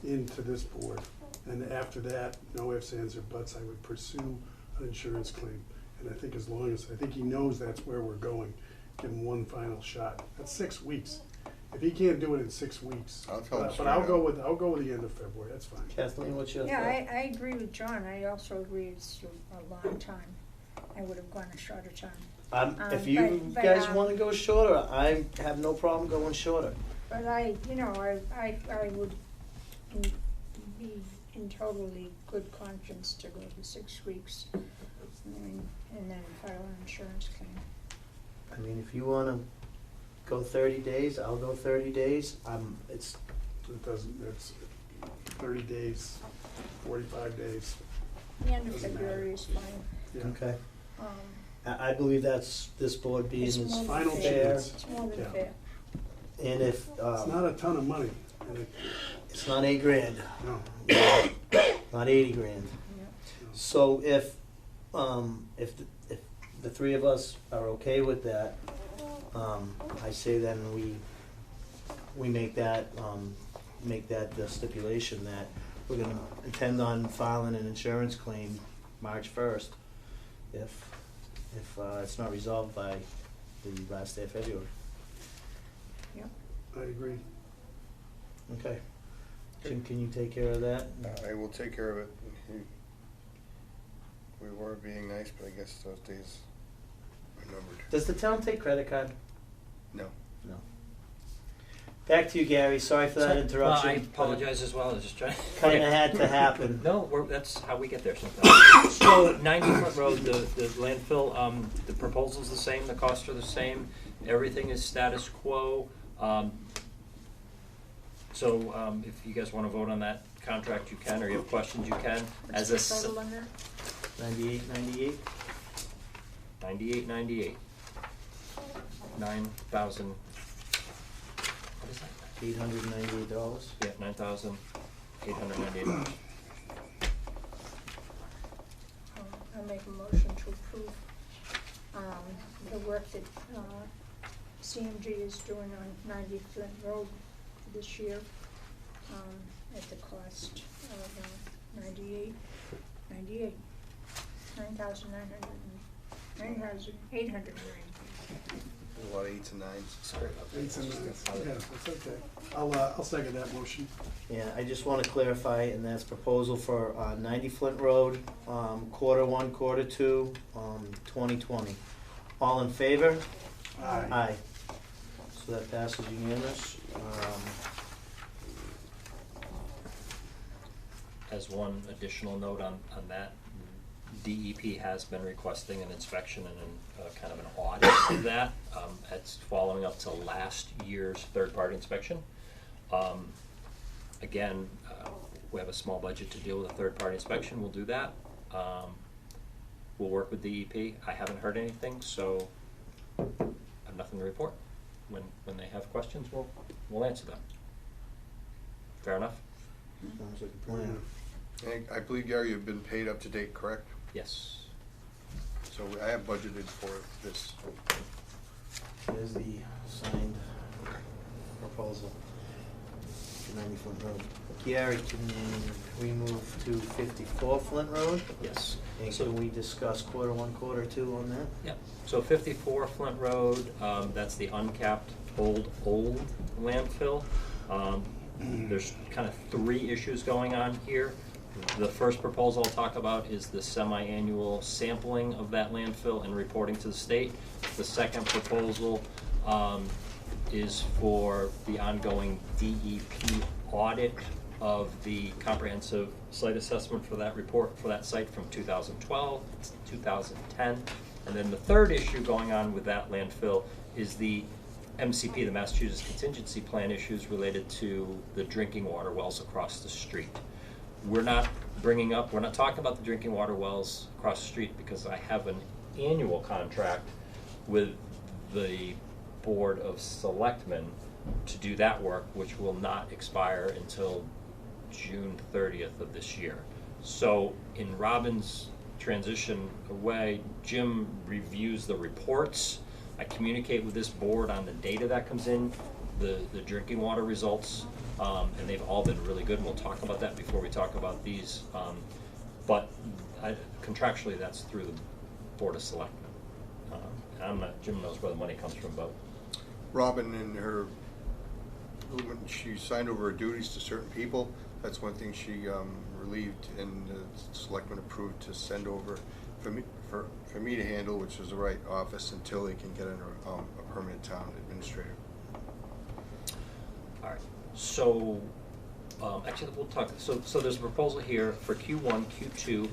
into this board. And after that, no ifs, ands, or buts, I would pursue an insurance claim. And I think I think he knows that's where we're going, give him one final shot. That's 6 weeks. If he can't do it in 6 weeks. I'll tell him But straight I'll out. go with the end of February, that's fine. Kathleen, what's your thought? Yeah, I agree with John. I also agree it's a long time. I would have gone a shorter time. If you but, guys want to go shorter, I have no problem going shorter. But I would be in totally good conscience to go to 6 weeks, and then file an insurance claim. I mean, if you want to go 30 days, I'll go 30 days. It's It's 30 days, 45 days. The end of Doesn't February matter. is fine. Yeah. okay. Um, I believe that's this board being It's as more than Final fair. chance. It's more than Yeah. fair. And if It's not a ton of money. And it's not $8,000, no. not 80 grand. Yeah. So if the three of us are okay with that, I say then we make that the stipulation that we're gonna intend on filing an insurance claim March 1st if it's not resolved by the last day of February. Yep. I agree. Okay. Jim, can you take care of that? I will take care of it. We were being nice, but I guess those days are numbered. Does the town take credit card? No. No. Back to you, Gary. Sorry for that interruption. Well, I apologize as well. I was just trying. Kind of had to happen. No, that's how we get there sometimes. So 90 Front Road, the landfill, the proposal's the same, the costs are the same, everything is status quo. So if you guys want to vote on that contract, you can, or you have questions, you can. As a What's the total under? 98. 98.98. 9,000. What is that? $898. Yeah, $9,898. I'll make a motion to approve the work that CMG is doing on 90 Flint Road this year, at the cost of $9,890. A lot of 8s and 9s. Sorry about that. Eights and nines. Yeah, that's okay. I'll second that motion. Yeah, I just wanna clarify, and that's proposal for, 90 Flint Road, quarter one, quarter two, 2020. All in favor? Aye. Aye. So that passes unanimous. As one additional note on that, DEP has been requesting an inspection and kind of an audit of that. It's following up to last year's third-party inspection. Again, we have a small budget to deal with a third-party inspection, we'll do that. We'll work with DEP. I haven't heard anything, so I have nothing to report. When they have questions, we'll answer them. Fair enough? Sounds like a plan. And I believe, Gary, you've been paid up to date, correct? Yes. So I have budgeted for this. Here's the signed proposal for 90 Flint Road. Gary, can we move to 54 Flint Road? Yes. And So- can we discuss quarter one, quarter two on that? Yeah, so 54 Flint Road, that's the uncapped old landfill. There's kind of three issues going on here. The first proposal I'll talk about is the semi-annual sampling of that landfill and reporting to the state. The second proposal is for the ongoing DEP audit of the comprehensive site assessment for that report, for that site from 2012 to 2010. And then the third issue going on with that landfill is the MCP, the Massachusetts Contingency Plan issues related to the drinking water wells across the street. We're not talking about the drinking water wells across the street because I have an annual contract with the Board of Selectmen to do that work, which will not expire until June 30th of this year. So in Robin's transition away, Jim reviews the reports. I communicate with this board on the data that comes in, the drinking water results, and they've all been really good. We'll talk about that before we talk about these. But contractually, that's through the Board of Selectmen. Jim knows where the money comes from, but. Robin, in her, when she signed over her duties to certain people, that's one thing she relieved and the selectmen approved to send over for me to handle, which is the right office until they can get a permanent town administrator. All right, so, actually, we'll talk, so there's a proposal here for Q1, Q2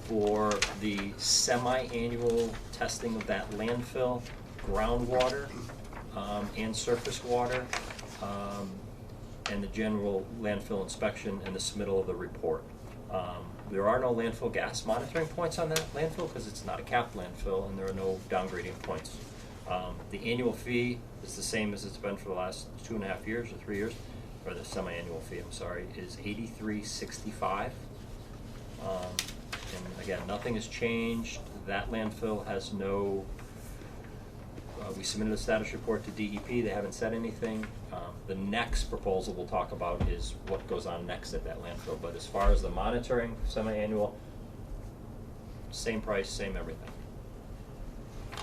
for the semi-annual testing of that landfill, groundwater, and surface water, and the general landfill inspection and the submittal of the report. There are no landfill gas monitoring points on that landfill because it's not a capped landfill and there are no downgrading points. The annual fee is the same as it's been for the last 2.5 years or 3 years, or the semi-annual fee, I'm sorry, is $83.65. And again, nothing has changed. That landfill has no, we submitted a status report to DEP, they haven't said anything. The next proposal we'll talk about is what goes on next at that landfill, but as far as the monitoring, semi-annual, same price, same everything.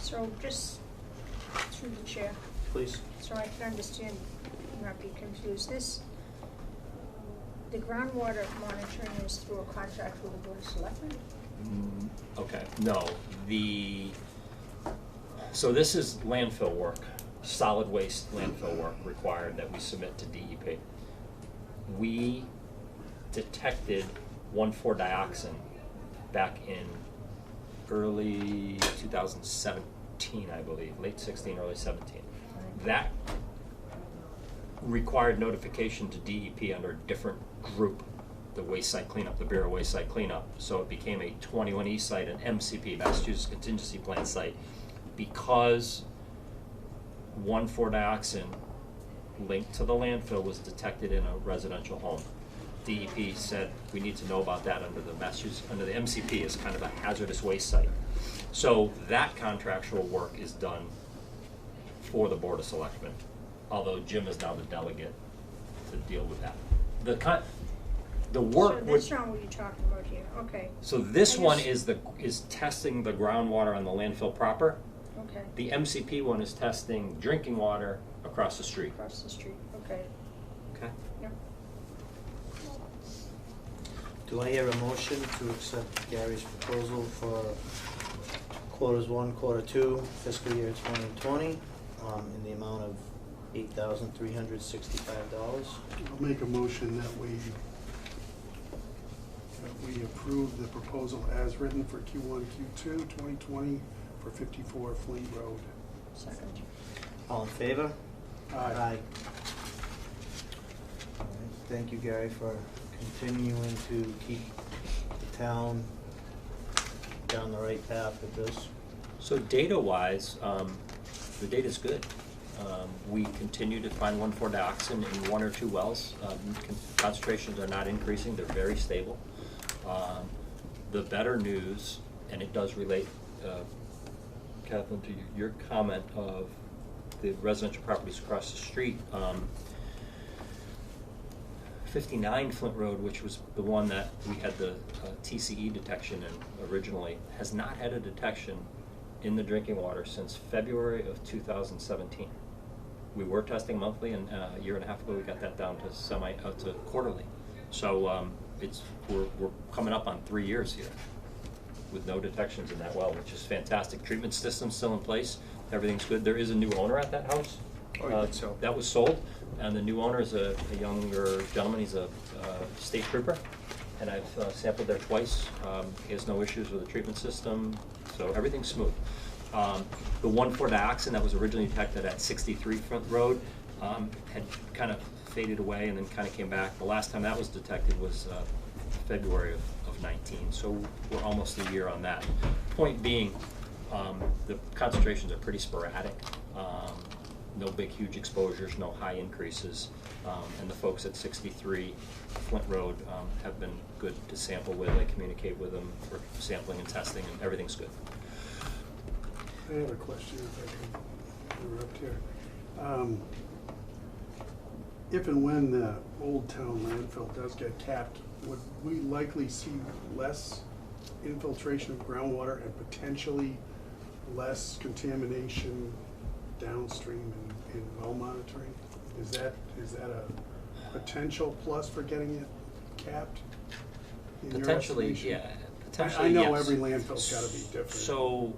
So just through the chair, Please. so I can understand, not be confused, the groundwater monitoring is through a contract with the Board of Selectmen? Okay, no, so this is landfill work, solid waste landfill work required that we submit to DEP. We detected 1,4-dioxin back in early 2017, I believe, late 16, early 17. That required notification to DEP under a different group, the waste site cleanup, the Bureau Waste Site Cleanup. So it became a 21E site, an MCP, Massachusetts Contingency Plan site, because 1,4-dioxin linked to the landfill was detected in a residential home. DEP said we need to know about that under the MCP as kind of a hazardous waste site. So that contractual work is done for the Board of Selectmen, although Jim is now the delegate to deal with that. The work So would. that's not what you're talking about here, okay, So this I one just- is testing the groundwater on the landfill proper. okay, The MCP one is testing drinking water across the street. across the street, okay, Okay. yep. Do I hear a motion to accept Gary's proposal for Q1, Q2, fiscal year 2020, in the amount of $8,365? I'll make a motion that we approve the proposal as written for Q1, Q2, 2020 for 54 Flint Road. Second. All in favor? Aye. All right. Thank you, Gary, for continuing to keep the town down the right path with this. So data-wise, the data's good. We continue to find 1,4-dioxin in 1 or 2 wells. Concentrations are not increasing, they're very stable. The better news, and it does relate, Kathleen, to your comment of the residential properties across the street. 59 Flint Road, which was the one that we had the TCE detection in originally, has not had a detection in the drinking water since February of 2017. We were testing monthly, and a year and a half ago we got that down to to quarterly. So we're coming up on 3 years here with no detections in that well, which is fantastic. Treatment system's still in place. Everything's good. There is a new owner at that house. Oh, you think so? That was sold, and the new owner is a younger gentleman. He's a state trooper, and I've sampled there twice. He has no issues with the treatment system, so everything's smooth. The 1,4-dioxin that was originally detected at 63 Front Road had kind of faded away and then kind of came back. The last time that was detected was February of 19, so we're almost a year on that. Point being, the concentrations are pretty sporadic. No big, huge exposures, no high increases. And the folks at 63 Flint Road have been good to sample with. I communicate with them for sampling and testing, and everything's good. I have a question, if I can interrupt here. If and when the Old Town landfill does get capped, would we likely see less infiltration of groundwater and potentially less contamination downstream in well monitoring? Is that a potential plus for getting it capped? in your Potentially, estimation? yeah. Potentially, I know yes. every landfill's gotta be different. So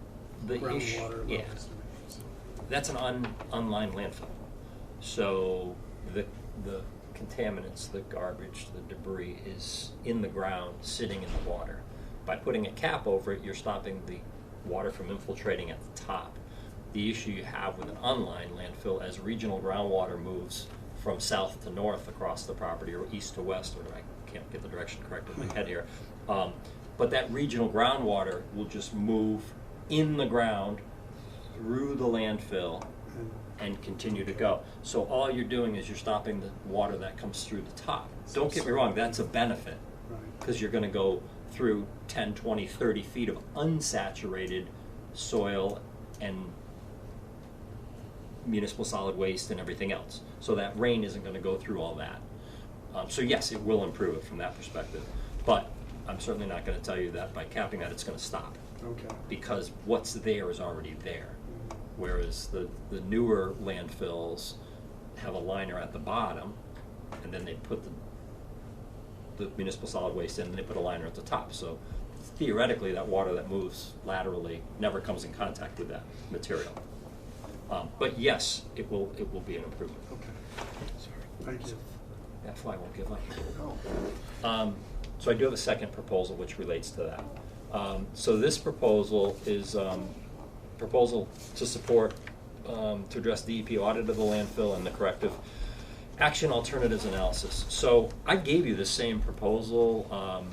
the issue, Groundwater yeah, levels. So, that's an unlined landfill. So the contaminants, the garbage, the debris is in the ground, sitting in the water. By putting a cap over it, you're stopping the water from infiltrating at the top. The issue you have with an unlined landfill, as regional groundwater moves from south to north across the property, or east to west, or I can't get the direction correct in my head here, but that regional groundwater will just move in the ground through the landfill and continue to go. So all you're doing is you're stopping the water that comes through the top. Don't get me wrong, that's a benefit, Right. because you're going to go through 10, 20, 30 feet of unsaturated soil and municipal solid waste and everything else. So that rain isn't going to go through all that. So yes, it will improve it from that perspective. But I'm certainly not going to tell you that by capping that it's going to stop, Okay. because what's there is already there. Whereas the newer landfills have a liner at the bottom, and then they put the municipal solid waste in, and they put a liner at the top. So theoretically, that water that moves laterally never comes in contact with that material. But yes, it will be an improvement. Okay. Thank you. That fly won't give up. So I do have a second proposal which relates to that. So this proposal is proposal to support to address DEP audit of the landfill and the corrective action alternatives analysis. So I gave you the same proposal,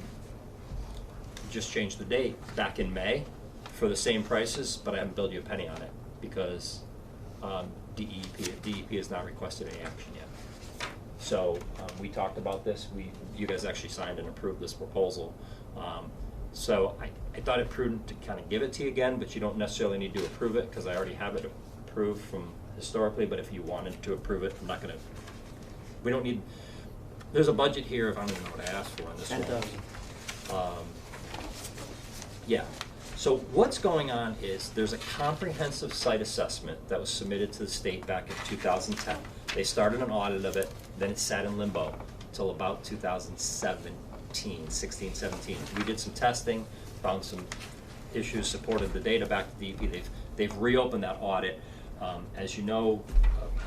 just changed the date, back in May for the same prices, but I haven't billed you a penny on it because DEP has not requested any action yet. So we talked about this. You guys actually signed and approved this proposal. So I thought it prudent to kind of give it to you again, but you don't necessarily need to approve it because I already have it approved from historically, but if you wanted to approve it, I'm not gonna, we don't need, there's a budget here, if I don't even know what I asked for on this one. 10,000. Yeah, so what's going on is there's a comprehensive site assessment that was submitted to the state back in 2010. They started an audit of it, then it sat in limbo until about 16, 17. We did some testing, found some issues, supported the data back to DEP. They've reopened that audit. As you know,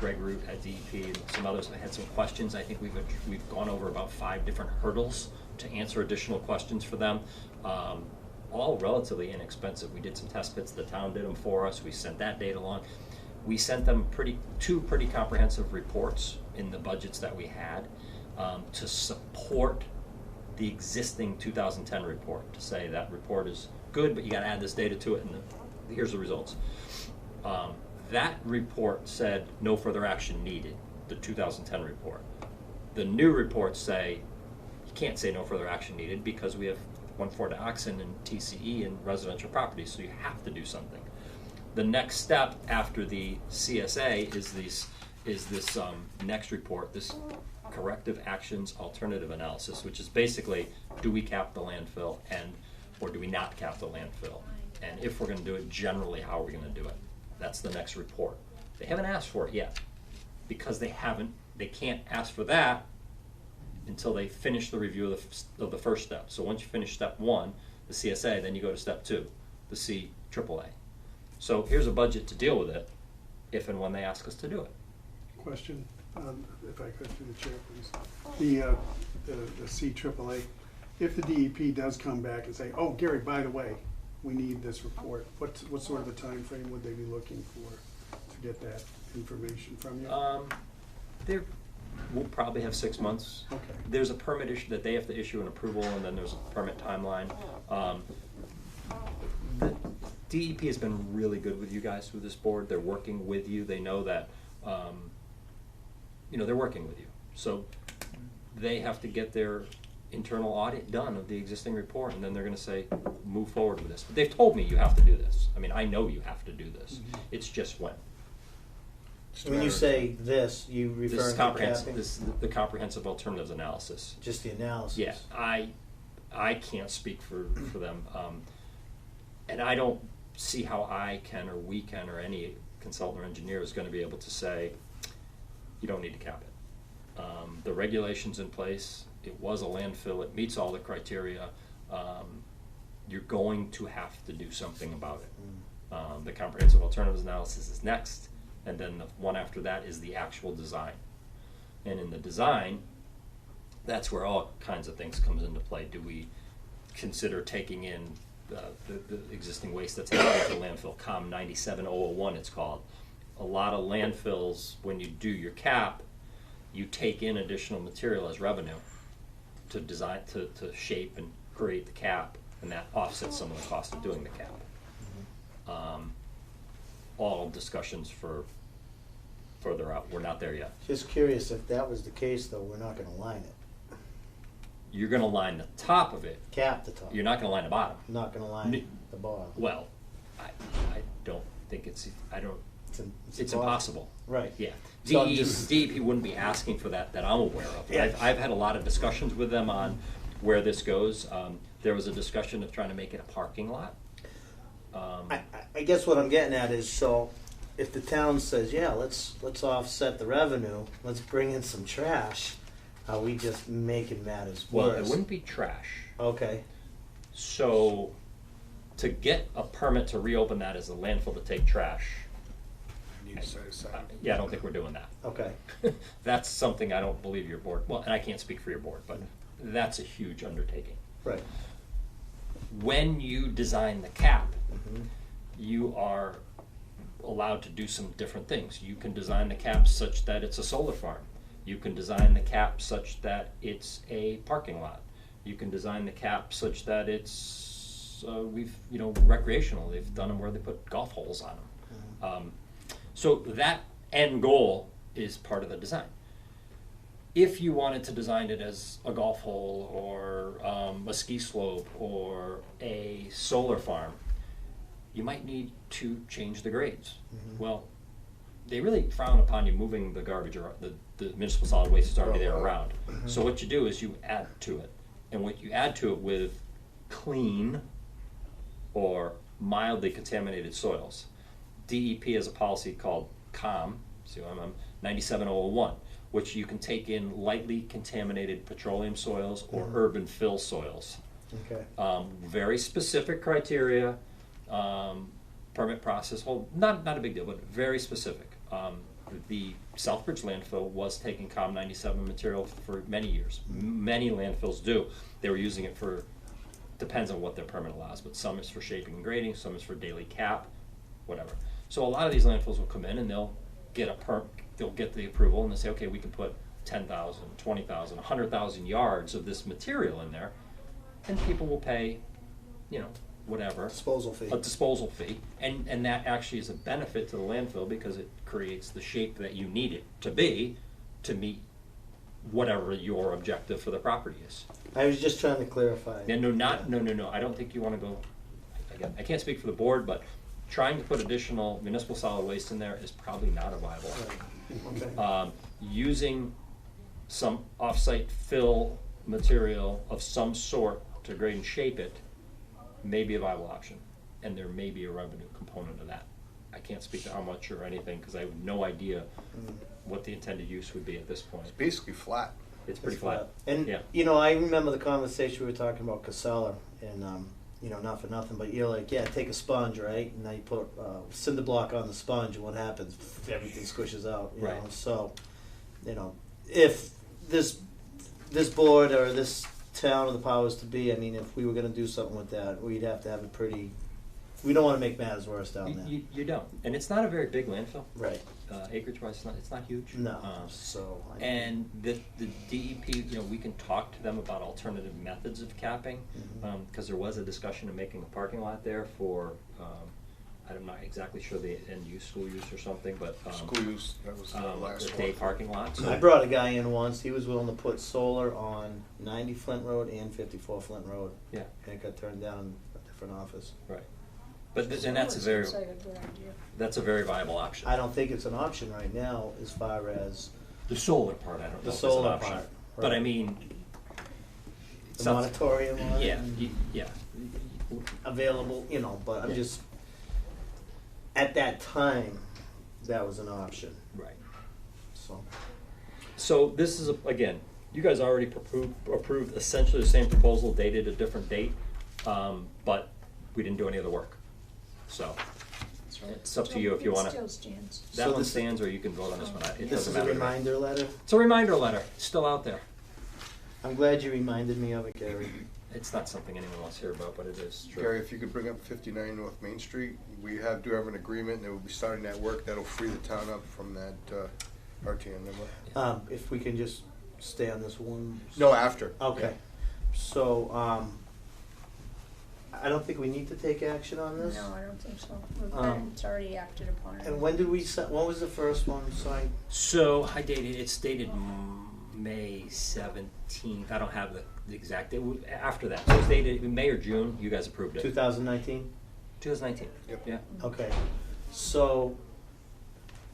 Greg Root at DEP and some others have had some questions. I think we've gone over about 5 different hurdles to answer additional questions for them. All relatively inexpensive. We did some test pits, the town did them for us, we sent that data along. We sent them two pretty comprehensive reports in the budgets that we had to support the existing 2010 report, to say that report is good, but you gotta add this data to it, and here's the results. That report said no further action needed, the 2010 report. The new reports say you can't say no further action needed because we have 1,4-dioxin and TCE in residential properties, so you have to do something. The next step after the CSA is this next report, this corrective actions alternative analysis, which is basically, do we cap the landfill or do we not cap the landfill? And if we're gonna do it, generally, how are we gonna do it? That's the next report. They haven't asked for it yet, because they can't ask for that until they finish the review of the first step. So once you finish step 1, the CSA, then you go to step 2, the CAAA. So here's a budget to deal with it, if and when they ask us to do it. Question, if I could, through the chair, please. The CAAA, if the DEP does come back and say, oh, Gary, by the way, we need this report, what sort of a time frame would they be looking for to get that information from you? We'll probably have 6 months. Okay. There's a permit issue that they have to issue an approval, and then there's a permit timeline. The DEP has been really good with you guys with this board. They're working with you. They know that, they're working with you. So they have to get their internal audit done of the existing report, and then they're gonna say, move forward with this. But they've told me you have to do this. I mean, I know you have to do this. It's just when. When you say this, you This is referring to comprehensive, capping? this is the comprehensive alternatives analysis. Just the analysis? Yeah, I can't speak for them. And I don't see how I can, or we can, or any consultant or engineer is gonna be able to say, you don't need to cap it. The regulation's in place, it was a landfill, it meets all the criteria. You're going to have to do something about it. The comprehensive alternatives analysis is next, and then the one after that is the actual design. And in the design, that's where all kinds of things comes into play. Do we consider taking in the existing waste that's out of the landfill, COM 97001 it's called. A lot of landfills, when you do your cap, you take in additional material as revenue to design, to shape and create the cap, and that offsets some of the cost of doing the cap. All discussions for further out, we're not there yet. Just curious, if that was the case, though, we're not gonna line it. You're gonna line the top of it, Cap the top. you're not gonna line the bottom. Not gonna line N- the bottom. Well, I don't think it's It's impossible. Right. Yeah, So I'm DEP, just- DEP wouldn't be asking for that I'm aware of. Yeah. I've had a lot of discussions with them on where this goes. There was a discussion of trying to make it a parking lot. I guess what I'm getting at is, so if the town says, yeah, let's offset the revenue, let's bring in some trash, are we just making matters Well, worse? it wouldn't be trash. Okay, So to get a permit to reopen that as a landfill to take trash, Need to set aside. yeah, I don't think we're doing that. okay. That's something I don't believe your board, well, and I can't speak for your board, but that's a huge undertaking. Right. When you design the cap, Mhm. you are allowed to do some different things. You can design the cap such that it's a solar farm. You can design the cap such that it's a parking lot. You can design the cap such that it's, recreational. They've done them where they put golf holes on them. So that end goal is part of the design. If you wanted to design it as a golf hole or a ski slope or a solar farm, you might need to change the grades. Well, they really frown upon you moving the garbage or the municipal solid waste is already there around. So what you do is you add to it. And what you add to it with clean or mildly contaminated soils. DEP has a policy called COM, COMM 97001, which you can take in lightly contaminated petroleum soils or urban fill soils. Okay. Very specific criteria, permit process, not a big deal, but very specific. The Southbridge landfill was taking COM 97 material for many years. Many landfills do. They were using it for, depends on what their permit allows, but some is for shaping and grading, some is for daily cap, whatever. So a lot of these landfills will come in and they'll get they'll get the approval and they'll say, okay, we can put 10,000, 20,000, 100,000 yards of this material in there, and people will pay, whatever. Disposal fee. A disposal fee, and that actually is a benefit to the landfill because it creates the shape that you need it to be to meet whatever your objective for the property is. I was just trying to clarify. And no, I don't think you wanna go, again, I can't speak for the board, but trying to put additional municipal solid waste in there is probably not a viable option. Okay. Using some off-site fill material of some sort to grade and shape it may be a viable option, and there may be a revenue component of that. I can't speak to how much or anything, because I have no idea what the intended use would be at this point. It's basically flat. It's pretty It's flat. And, Yeah. I remember the conversation we were talking about Casella, and, not for nothing, but you're like, yeah, take a sponge, right? And now you put cinder block on the sponge, and what happens? Everything squishes out, you know? Right. So, if this board or this town or the powers to be, I mean, if we were gonna do something with that, we'd have to have it pretty, we don't wanna make matters worse down there. You don't, and it's not a very big landfill. Right. Acreage-wise, it's not huge. No, so. And the DEP, we can talk to them about alternative methods of capping, because there was a discussion of making a parking lot there for, I'm not exactly sure the end use, school use or something, but. School use, that was the last a one. day parking lot. I brought a guy in once, he was willing to put solar on 90 Flint Road and 54 Flint Road. Yeah, And it got turned down in a different office. right. But, and that's a very, Sounds like a good idea. that's a very viable option. I don't think it's an option right now as far as The solar part, I don't know the if it's an solar option. part. But I right. mean. The some- moratorium on it. Yeah, and yeah, Available, but I'm Yeah. just, at that time, that was an option, right. so. So this is, again, you guys already approved essentially the same proposal dated a different date, but we didn't do any of the work. So it's up to you if you want It to. still stands. That So one this- stands, or you can vote on this one. It This doesn't is a matter to me. reminder letter. It's a reminder letter. It's still out there. I'm glad you reminded me of it, Gary. It's not something anyone wants to hear about, but it is true. Gary, if you could bring up 59 North Main Street, we do have an agreement, and we'll be starting that work, that'll free the town up from that RTN number. If we can just stay on this one. No, after. Okay, so, I don't think we need to take action on this. No, I don't think so. It's already acted upon. And when did we, when was the first one signed? So it's dated May 17th. I don't have the exact date. After that, so it's dated May or June. You guys approved it. 2019? 2019. Yep. Yeah. Okay, so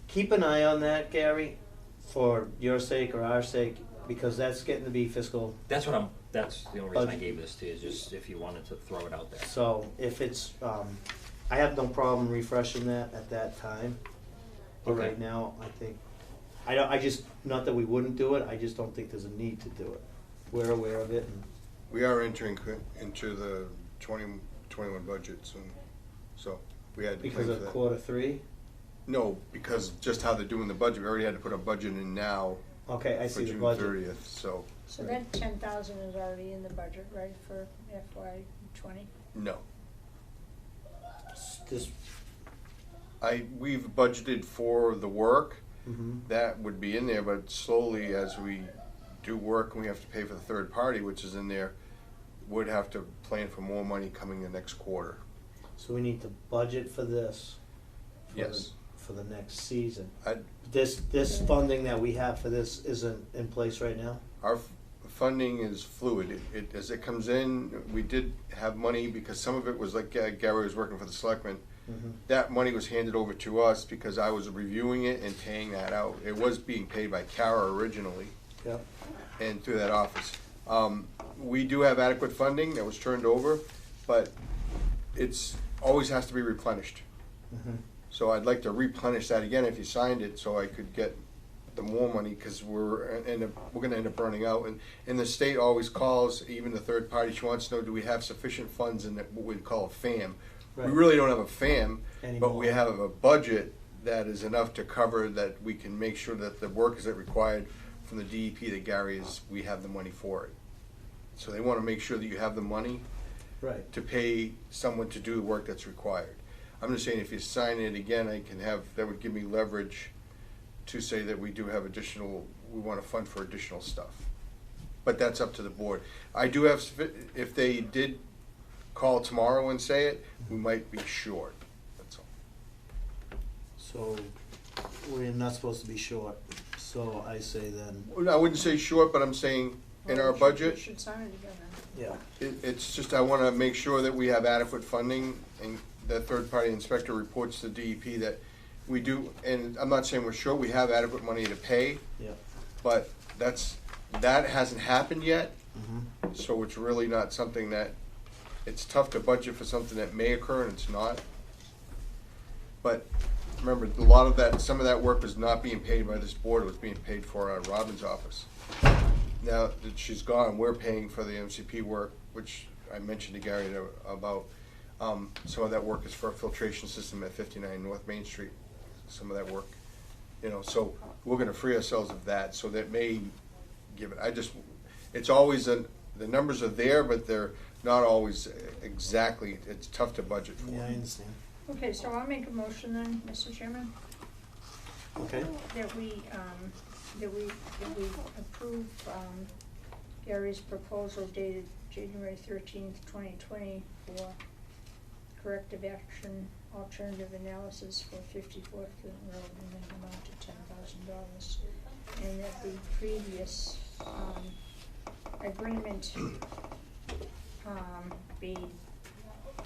keep an eye on that, Gary, for your sake or our sake, because that's getting to be fiscal. That's the only reason I gave this to you, is just if you wanted to throw it out there. So if it's, I have no problem refreshing that at that time. But Okay. right now, I think, not that we wouldn't do it, I just don't think there's a need to do it. We're aware of it, and We are entering into the 2021 budget soon, so we had to plan because for of that. Q3. No, because just how they're doing the budget, we already had to put a budget in now Okay, I for see the June budget. 30th, so, So that 10,000 is already in the budget, right, for FY '20? no. Just, We've budgeted for the work, mhm. that would be in there, but slowly as we do work and we have to pay for the third party, which is in there, would have to plan for more money coming in next quarter. So we need to budget for this. for Yes. the- For the next season. I- This funding that we have for this isn't in place right now? Our funding is fluid. As it comes in, we did have money because some of it was like Gary was working for the selectmen. that money was handed over to us because I was reviewing it and paying that out. It was being paid by Kara originally Yep. and through that office. We do have adequate funding that was turned over, but it's, always has to be replenished. So I'd like to replenish that again if you signed it, so I could get the more money, because we're gonna end up burning out. And the state always calls, even the third party, she wants to know, do we have sufficient funds in what we call a FAM? We Right. really don't have a FAM, but Anymore. we have a budget that is enough to cover that we can make sure that the work is required from the DEP that Gary is, we have the money for it. So they wanna make sure that you have the money Right. to pay someone to do the work that's required. I'm just saying, if you sign it again, I can have, that would give me leverage to say that we do have additional, we want to fund for additional stuff. But that's up to the board. I do have, if they did call tomorrow and say it, we might be short, that's all. So we're not supposed to be short, so I say then, Well, I wouldn't say short, but I'm saying in our We budget, should sign it together. yeah. it's just, I want to make sure that we have adequate funding, and the third-party inspector reports to DEP that we do, and I'm not saying we're sure, we have adequate money to pay, Yeah. but that hasn't happened yet, Mhm. so it's really not something that, it's tough to budget for something that may occur and it's not. But remember, a lot of that, some of that work was not being paid by this board, it was being paid for out of Robin's office. Now that she's gone, we're paying for the MCP work, which I mentioned to Gary about. Some of that work is for a filtration system at 59 North Main Street, some of that work. So we're gonna free ourselves of that, so that may give it, it's always, the numbers are there, but they're not always exactly, it's tough to budget for. Yeah, I understand. Okay, so I'll make a motion then, Mr. Chairman, Okay. that we approve, Gary's proposal dated January 13th, 2020 for corrective action alternative analysis for 54 Clinton Road in an amount of $10,000. And that the previous, agreement, be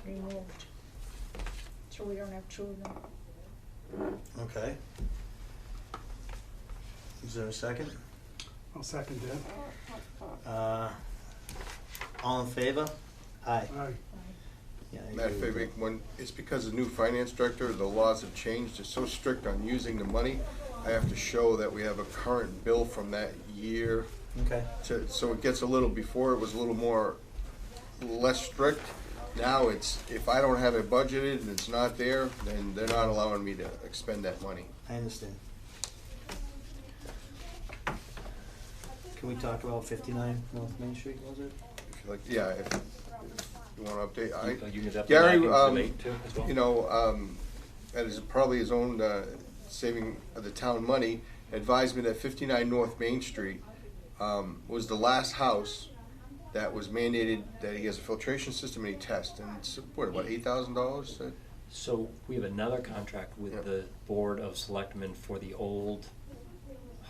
removed, so we don't have two of them. Okay. Is there a second? I'll second that. All in favor? Aye. Aye. Yeah, I Matt, agree if I with make one, it's because the new finance director, the laws have changed, they're so strict on using the money. I have to show that we have a current bill from that year, that. Okay. so it gets a little, before it was a little more, less strict. Now it's, if I don't have it budgeted and it's not there, then they're not allowing me to expend that money. I understand. Can we talk about 59 North Main Street, was it? If you like, yeah, if you wanna update, You need to update Gary, that in debate too, as well? that is probably his own, saving of the town money, advised me that 59 North Main Street, was the last house that was mandated that he has a filtration system and he tests, and it's, what, about $8,000? So we have another contract with Yep. the Board of Selectmen for the old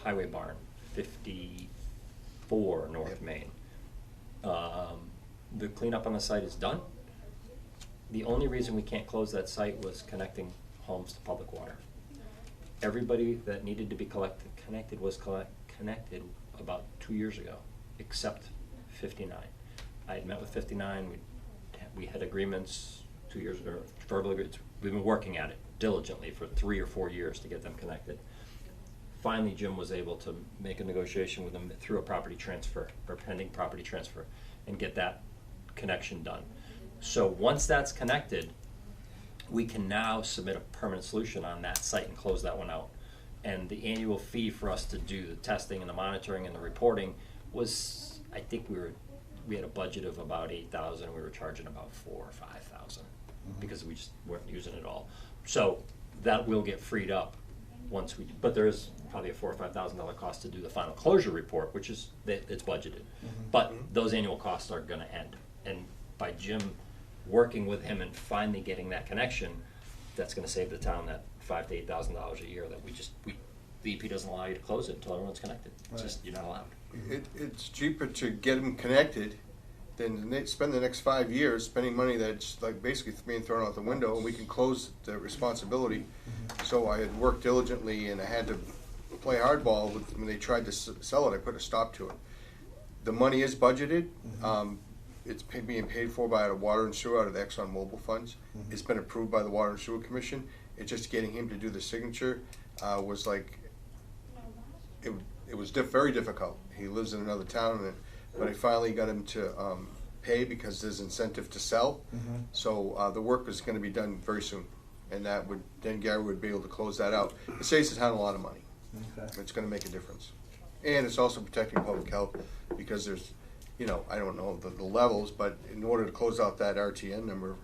highway barn, 54 North Yep. Main. The cleanup on the site is done. The only reason we can't close that site was connecting homes to public water. Everybody that needed to be connected was connected about 2 years ago, except 59. I had met with 59, we had agreements 2 years ago, verbal agreements. We've been working at it diligently for 3 or 4 years to get them connected. Finally, Jim was able to make a negotiation with them through a property transfer, or pending property transfer, and get that connection done. So once that's connected, we can now submit a permanent solution on that site and close that one out. And the annual fee for us to do the testing and the monitoring and the reporting was, I think we had a budget of about 8,000, and we were charging about 4,000 or 5,000 because we just weren't using it all. So that will get freed up once we, but there is probably a $4,000 or $5,000 cost to do the final closure report, which is, it's budgeted. But those annual costs are gonna end. And by Jim working with him and finally getting that connection, that's gonna save the town that $5,000 to $8,000 a year that the EP doesn't allow you to close it until everyone's connected. It's Right. just, you're not allowed. It's cheaper to get them connected then they spend the next 5 years spending money that's like basically being thrown out the window, and we can close the responsibility. So I had worked diligently, and I had to play hardball when they tried to sell it. I put a stop to it. The money is budgeted. It's being paid for by the water and sewer out of the Exxon Mobil funds. It's been approved by the Water and Sewer Commission. It's just getting him to do the signature was like, it was very difficult. He lives in another town, but I finally got him to pay because there's incentive to sell. So the work is going to be done very soon, and then Gary would be able to close that out. It saves the town a lot of money. Okay. It's going to make a difference, and it's also protecting public health because there's, I don't know the levels, but in order to close out that RTN number,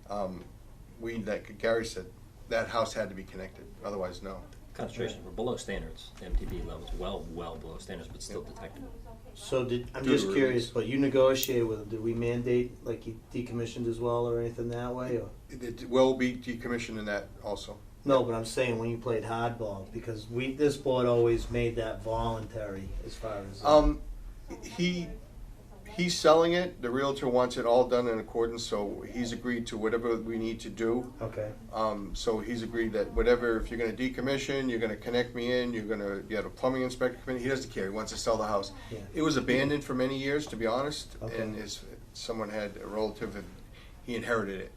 like Gary said, that house had to be connected. Otherwise, no. Concentration, we're below standards, the MTB levels, well below standards, but still detectable. So I'm Do just the curious, release. but you negotiated with him, did we mandate, like, he decommissioned as well or anything that way, or? It will be decommissioned in that also. No, but I'm saying when you played hardball, because this board always made that voluntary as far as. He's selling it. The realtor wants it all done in accordance, so he's agreed to whatever we need to do. Okay, So he's agreed that whatever, if you're gonna decommission, you're gonna connect me in, you have a plumbing inspector come in, he doesn't care, he wants to sell the house. Yeah. It was abandoned for many years, to be honest, Okay. and someone had a relative and he inherited it.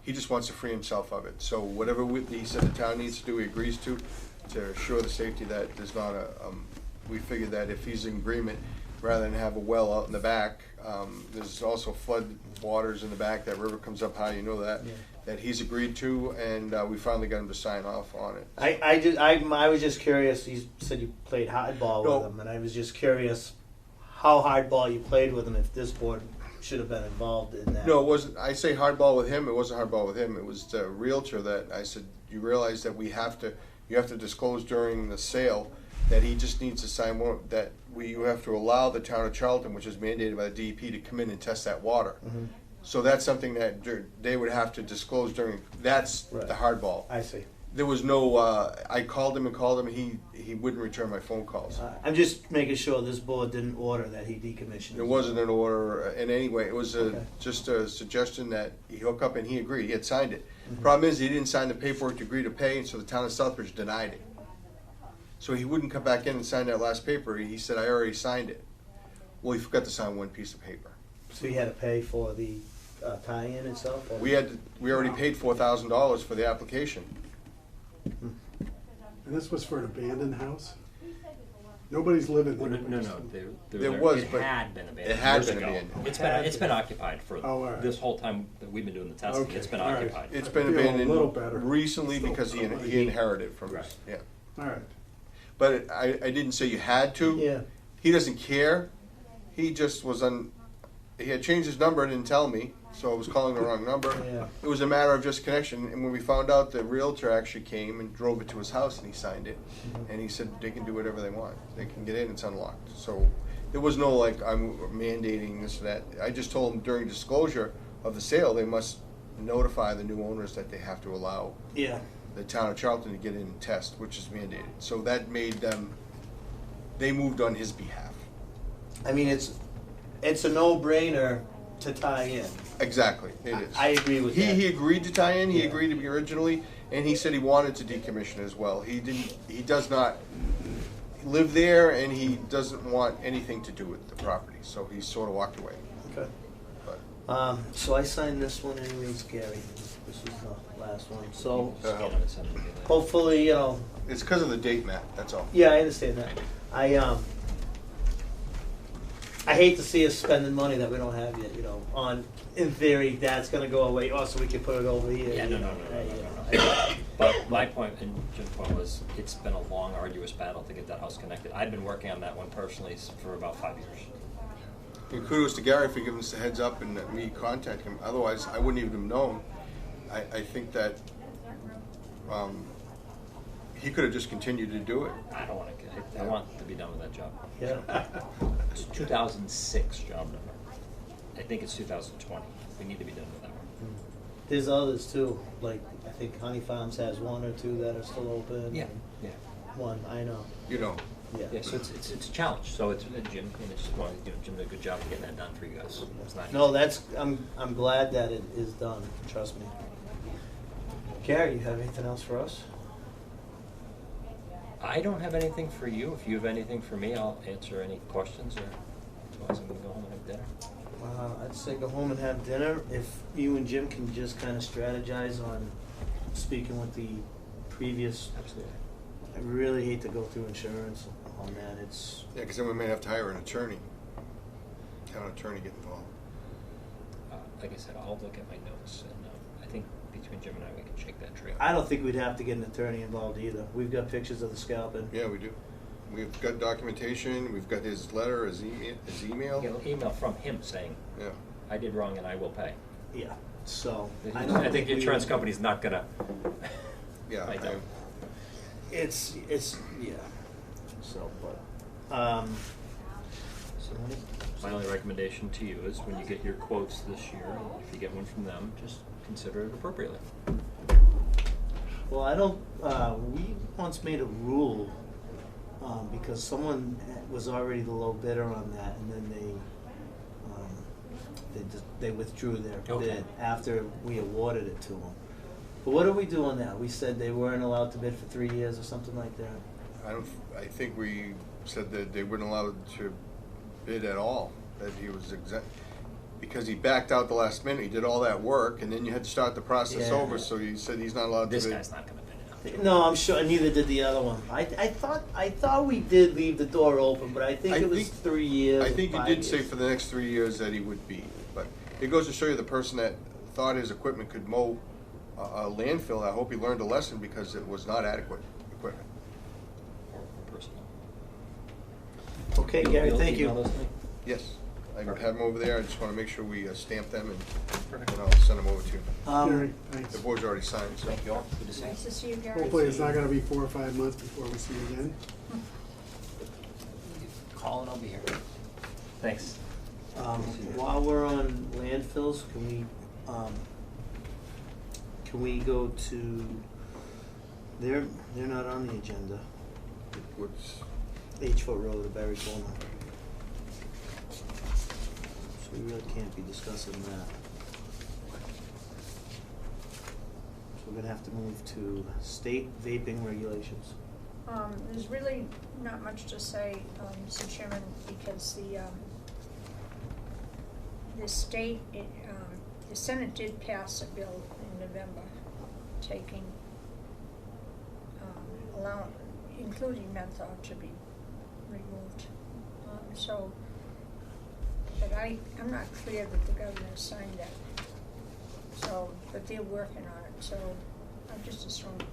He just wants to free himself of it. So whatever he said the town needs to do, he agrees to assure the safety that there's not we figured that if he's in agreement, rather than have a well out in the back, there's also flood waters in the back, that river comes up high, that, Yeah. that he's agreed to, and we finally got him to sign off on it. I was just curious, you said you played hardball No. with him, and I was just curious how hardball you played with him, if this board should have been involved in that. No, it wasn't, I say hardball with him, it wasn't hardball with him, it was the realtor that I said, you realize that you have to disclose during the sale that he just needs to sign more, that you have to allow the town of Charlton, which is mandated by the DEP, to come in and test that water. So that's something that they would have to disclose during, that's Right. the hardball. I see. There was no, I called him, he wouldn't return my phone calls. I'm just making sure this board didn't order that he decommissioned. It wasn't an order in any way, it was Okay. just a suggestion that he hook up, and he agreed, he had signed it. Problem is, he didn't sign the paperwork to agree to pay, and so the town of Southbridge denied it. So he wouldn't come back in and sign that last paper, he said, I already signed it. Well, he forgot to sign one piece of paper. So he had to pay for the tie-in itself? Or? We already paid $4,000 for the application. And this was for an abandoned house? Nobody's living Well, there. no, There was, it but had been abandoned. it had years been ago. abandoned. It's been occupied for Oh, all right. this whole time that we've been doing the testing. Okay, It's been all right. occupied. It's I been feel a abandoned little better. recently Still because he somebody. inherited from us, Right. yeah. All right. But I didn't say you had to. Yeah. He doesn't care. He just was he had changed his number and didn't tell me, so I was calling the wrong number. Yeah. It was a matter of just connection, and when we found out, the realtor actually came and drove it to his house and he signed it. And he said they can do whatever they want. They can get in, it's unlocked. So there was no like, I'm mandating this or that. I just told them during disclosure of the sale, they must notify the new owners that they have to allow Yeah. the town of Charlton to get in and test, which is mandated. So that made them, they moved on his behalf. I mean, it's a no-brainer to tie in. Exactly, it is. I agree with that. He agreed to tie in, he Yeah. agreed to be originally, and he said he wanted to decommission as well. He does not live there, and he doesn't want anything to do with the property, so he sort of walked away. Okay. But So I signed this one anyways, Gary. This is the last one. So Scan them and send them to me. hopefully, it's because of the date, Matt, that's all. yeah, I understand that. I hate to see us spending money that we don't have yet, on, in theory, that's gonna go away, so we can put it over here. Yeah, no. But my point and Jim's point was, it's been a long, arduous battle to get that house connected. I've been working on that one personally for about 5 years. And kudos to Gary for giving us the heads up and let me contact him, otherwise I wouldn't even have known. I think that he could have just continued to do it. I don't want to. I want to be done with that job. Yeah. It's 2006 job number. I think it's 2020. We need to be done with that one. There's others too, like, I think Honey Farms has one or two that are still open. Yeah. One, I know. You know, Yeah, so it's a challenge, so it's, Jim, and it's just wanted, Jim did a good job of getting that done for you guys. It's not No, easy. that's, I'm glad that it is done, trust me. Gary, you have anything else for us? I don't have anything for you. If you have anything for me, I'll answer any questions, or otherwise I'm gonna go home and have dinner. I'd say go home and have dinner. If you and Jim can just kind of strategize on speaking with the previous, Absolutely. I really hate to go through insurance on that. It's, Yeah, because then we may have to hire an attorney. Have an attorney get involved. Like I said, I'll look at my notes, and I think between Jim and I, we can shake that tree. I don't think we'd have to get an attorney involved either. We've got pictures of the scalping. Yeah, we do. We've got documentation, we've got his letter, his email. Get an email from him saying, Yeah. I did wrong and I will pay. Yeah, so. I think the insurance company's not gonna. Yeah, I don't. It's, yeah, so, but, So my only recommendation to you is when you get your quotes this year, if you get one from them, just consider it appropriately. well, I don't, we once made a rule, because someone was already the low bidder on that, and then they withdrew their Okay. bid after we awarded it to them. But what did we do on that? We said they weren't allowed to bid for 3 years or something like that? I think we said that they weren't allowed to bid at all, that he was exempt. Because he backed out the last minute, he did all that work, and then you had to start the process Yeah. over, so he said he's not allowed to bid. This guy's not gonna bid it. No, I'm sure, neither did the other one. I thought we did leave the door open, but I think I it was think- 3 years. I or think you 5 did say years. for the next 3 years that he would be, but it goes to show you the person that thought his equipment could mow a landfill, I hope he learned a lesson because it was not adequate equipment. Or personal. Okay, Gary, You'll thank email you. those to me? Yes, I have them over there, I just wanna make sure we stamp them and Perfect. I'll send them over to you. Gary, thanks. The board's already signed, so. Thank you all. Good to see you. Nice to see you, Gary. Hopefully, it's not gonna be 4 or 5 months before we see you again. Call and I'll be here. Thanks. While we're on landfills, can we go to, they're not on the agenda, What's, H-Foot Road, the Berry Corner. So we really can't be discussing that. So we're gonna have to move to state vaping regulations. There's really not much to say, Mr. Chairman, because the state, the Senate did pass a bill in November taking, including menthol to be removed. But I'm not clear that the governor signed that. So, but they're working on it, so I'm just assuming.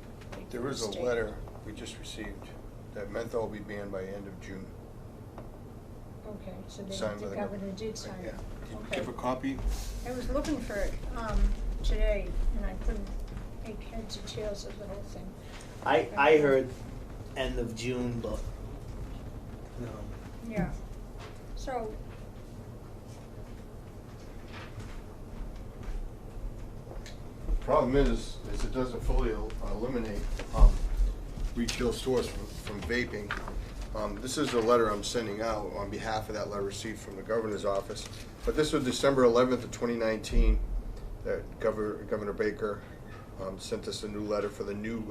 there is a letter we just received that menthol will be banned by end of June. Okay, so Signed by the the governor did sign Yeah. it. Did you Okay. give a copy? I was looking for it, today, and I couldn't make heads or tails of the whole thing. I heard end of June, but, no. Yeah, so, Problem is it doesn't fully eliminate retail stores from vaping. This is a letter I'm sending out on behalf of that letter received from the governor's office. But this was December 11th of 2019 that Governor Baker sent us a new letter for the new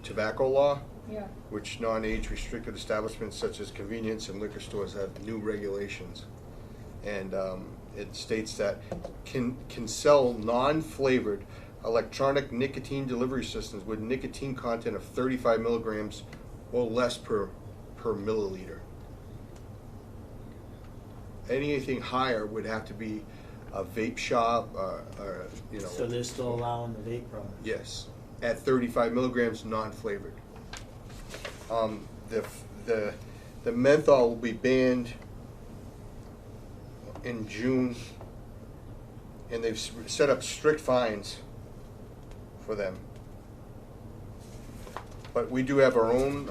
tobacco law, yeah, which non-age restricted establishments such as convenience and liquor stores have new regulations. And it states that can sell non-flavored electronic nicotine delivery systems with nicotine content of 35 milligrams or less per milliliter. Anything higher would have to be a vape shop, you know. So they're still allowing the vape product? Yes, at 35 milligrams, non-flavored. The menthol will be banned in June, and they've set up strict fines for them. But we do have our own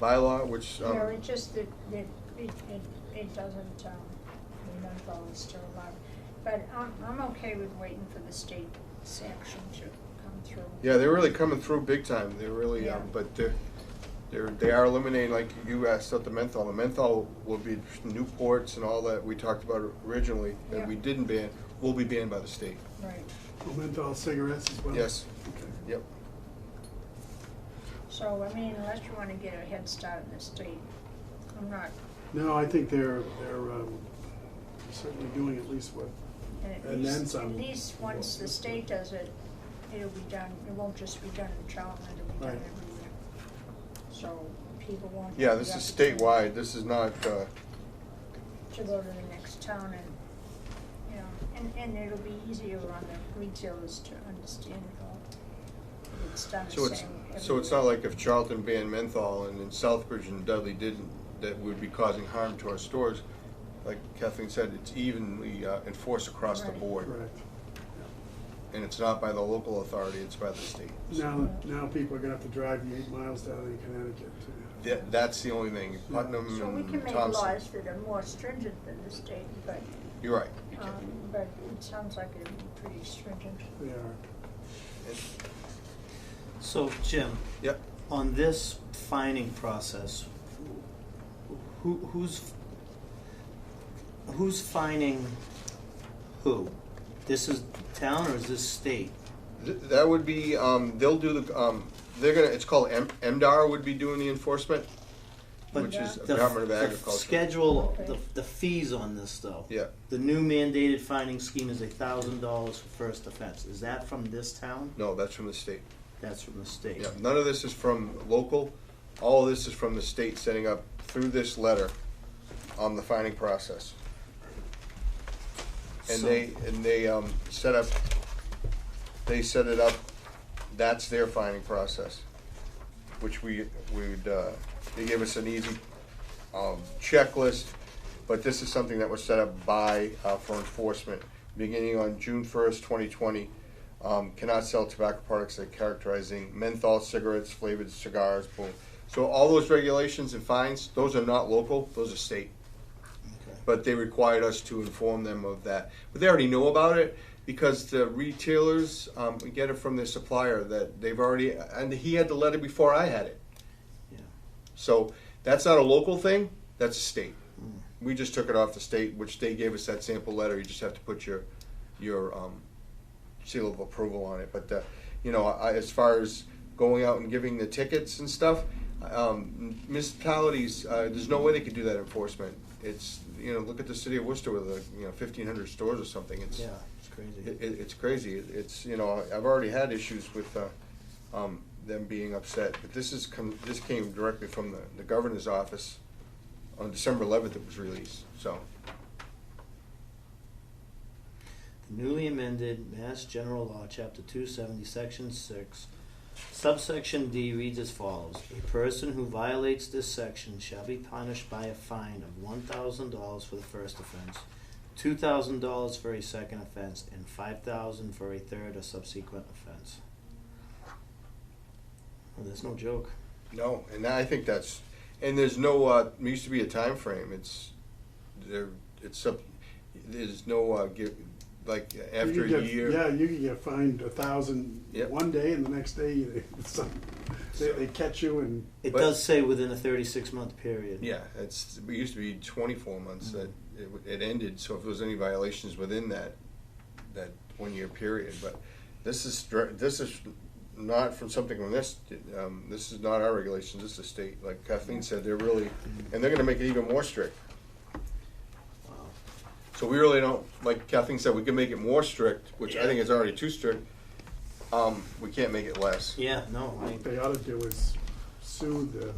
bylaw, which yeah, it's just that it doesn't, the menthol is still allowed. But I'm okay with waiting for the state's action to come through. yeah, they're really coming through big time. They're really, Yeah. but They are eliminating, like you asked about the menthol. The menthol will be Newports and all that we talked about originally that Yeah. we didn't ban, will be banned by the state. Right. Menthol cigarettes as well? Yes, Okay. yep. So, I mean, unless you wanna get a head start in the state, I'm not, No, I think they're certainly doing at least what, And then some. at least once the state does it, it'll be done, it won't just be done in Charlton, it'll be done Right. everywhere. So people won't. Yeah, have this the is opportunity statewide. This is not, To go to the next town and, you know, and it'll be easier on the retailers to understand it all. It's done the so it's, same so it's everywhere. not like if Charlton banned menthol and then Southbridge and Dudley didn't, that would be causing harm to our stores. Like Kathleen said, it's evenly enforced across the Right. board. correct. And it's not by the local authority, it's by the state. Now people are gonna have to drive the 8 miles down in Connecticut to. That's the only thing. Putnam So we can and make Thompson. laws that are more stringent than the state, but, You're right. You can. but it sounds like it'd be pretty stringent. They are. So, Jim, Yep. on this fining process, who's fining who? This is town or is this state? That would be, they'll do the, they're gonna, it's called MDR would be doing the enforcement, But which is the- Department of the Agriculture. Schedule, Okay. the fees on this though. Yeah. The new mandated fining scheme is $1,000 for first offense. Is that from this town? No, that's from the state. That's from the state. Yeah, none of this is from local. All of this is from the state setting up through this letter on the fining process. And So- they set it up, that's their fining process, which they gave us an easy checklist, but this is something that was set up for enforcement, beginning on June 1st, 2020. Cannot sell tobacco products that are characterizing menthol cigarettes, flavored cigars, boom. So all those regulations and fines, those are not local, those are state. Okay. But they required us to inform them of that. But they already know about it because the retailers get it from their supplier that they've already, and he had the letter before I had it. Yeah. So that's not a local thing, that's a state. Mm. We just took it off the state, which they gave us that sample letter. You just have to put your seal of approval on it. But as far as going out and giving the tickets and stuff, municipalities, there's no way they could do that enforcement. It's look at the city of Worcester with 1,500 stores or something. It's Yeah, it's crazy. it's crazy. It's I've already had issues with them being upset, but this came directly from the governor's office on December 11th. It was released. So The newly amended Mass General Law, Chapter 270, Section 6, subsection D reads as follows. A person who violates this section shall be punished by a fine of $1,000 for the first offense, $2,000 for a second offense, and $5,000 for a third or subsequent offense. Well, there's no joke. no, and I think there's no. There used to be a time frame. There's no like after You a can get- year. Yeah, you can get fined 1,000 Yep. one day, and the next day they catch you and. It But- does say within a 36-month period. Yeah, it used to be 24 months that it ended. So if there was any violations within that 1 year period, but this is not from something from this. This is not our regulations. This is state. Like Kathleen said, they're really, and they're going to make it even more strict. Wow. So we really don't, like Kathleen said, we can make it more strict, which I think is already too strict. We can't make it less. Yeah, no, What they ought to do is sue the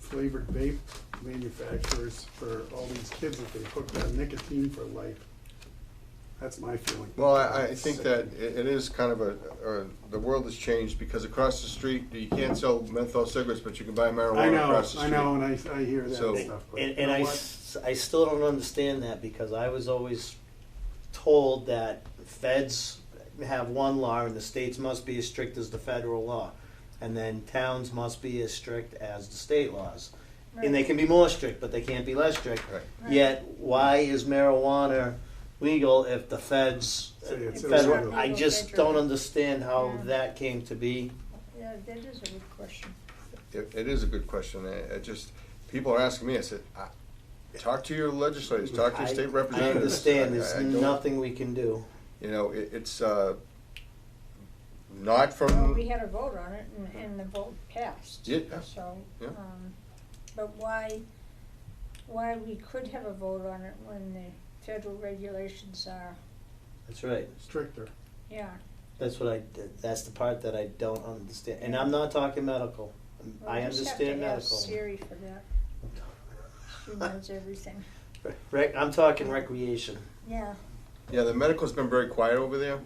flavored vape manufacturers for all these kids that they hooked on nicotine for life. That's my feeling. Well, I think that it is kind of the world has changed because across the street, you can't sell menthol cigarettes, but you can buy marijuana across the street. I know, and I hear that So- stuff. But And, you and know I, what? I still don't understand that because I was always told that feds have one law and the states must be as strict as the federal law. And then towns must be as strict as the state laws. And they can be more strict, but they can't be less strict. Right. Right. Yet, why is marijuana legal if the feds, Say it's federal, illegal. I just don't understand how Yeah. that came to be. Yeah, that is a good question. It is a good question. I just, people are asking me, I said, talk to your legislators, talk to your state I representatives. understand, there's I don't- nothing we can do. You know, it's not Well, from, we had a vote on it and the vote passed. Yeah. So, Yeah. but why we could have a vote on it when the federal regulations are, That's right. Stricter. yeah. That's the part that I don't understand. And I'm not talking medical. Well, I we just understand have to ask medical. Siri for that. She knows everything. I'm talking recreation. Yeah. yeah, the medical's been very quiet over there.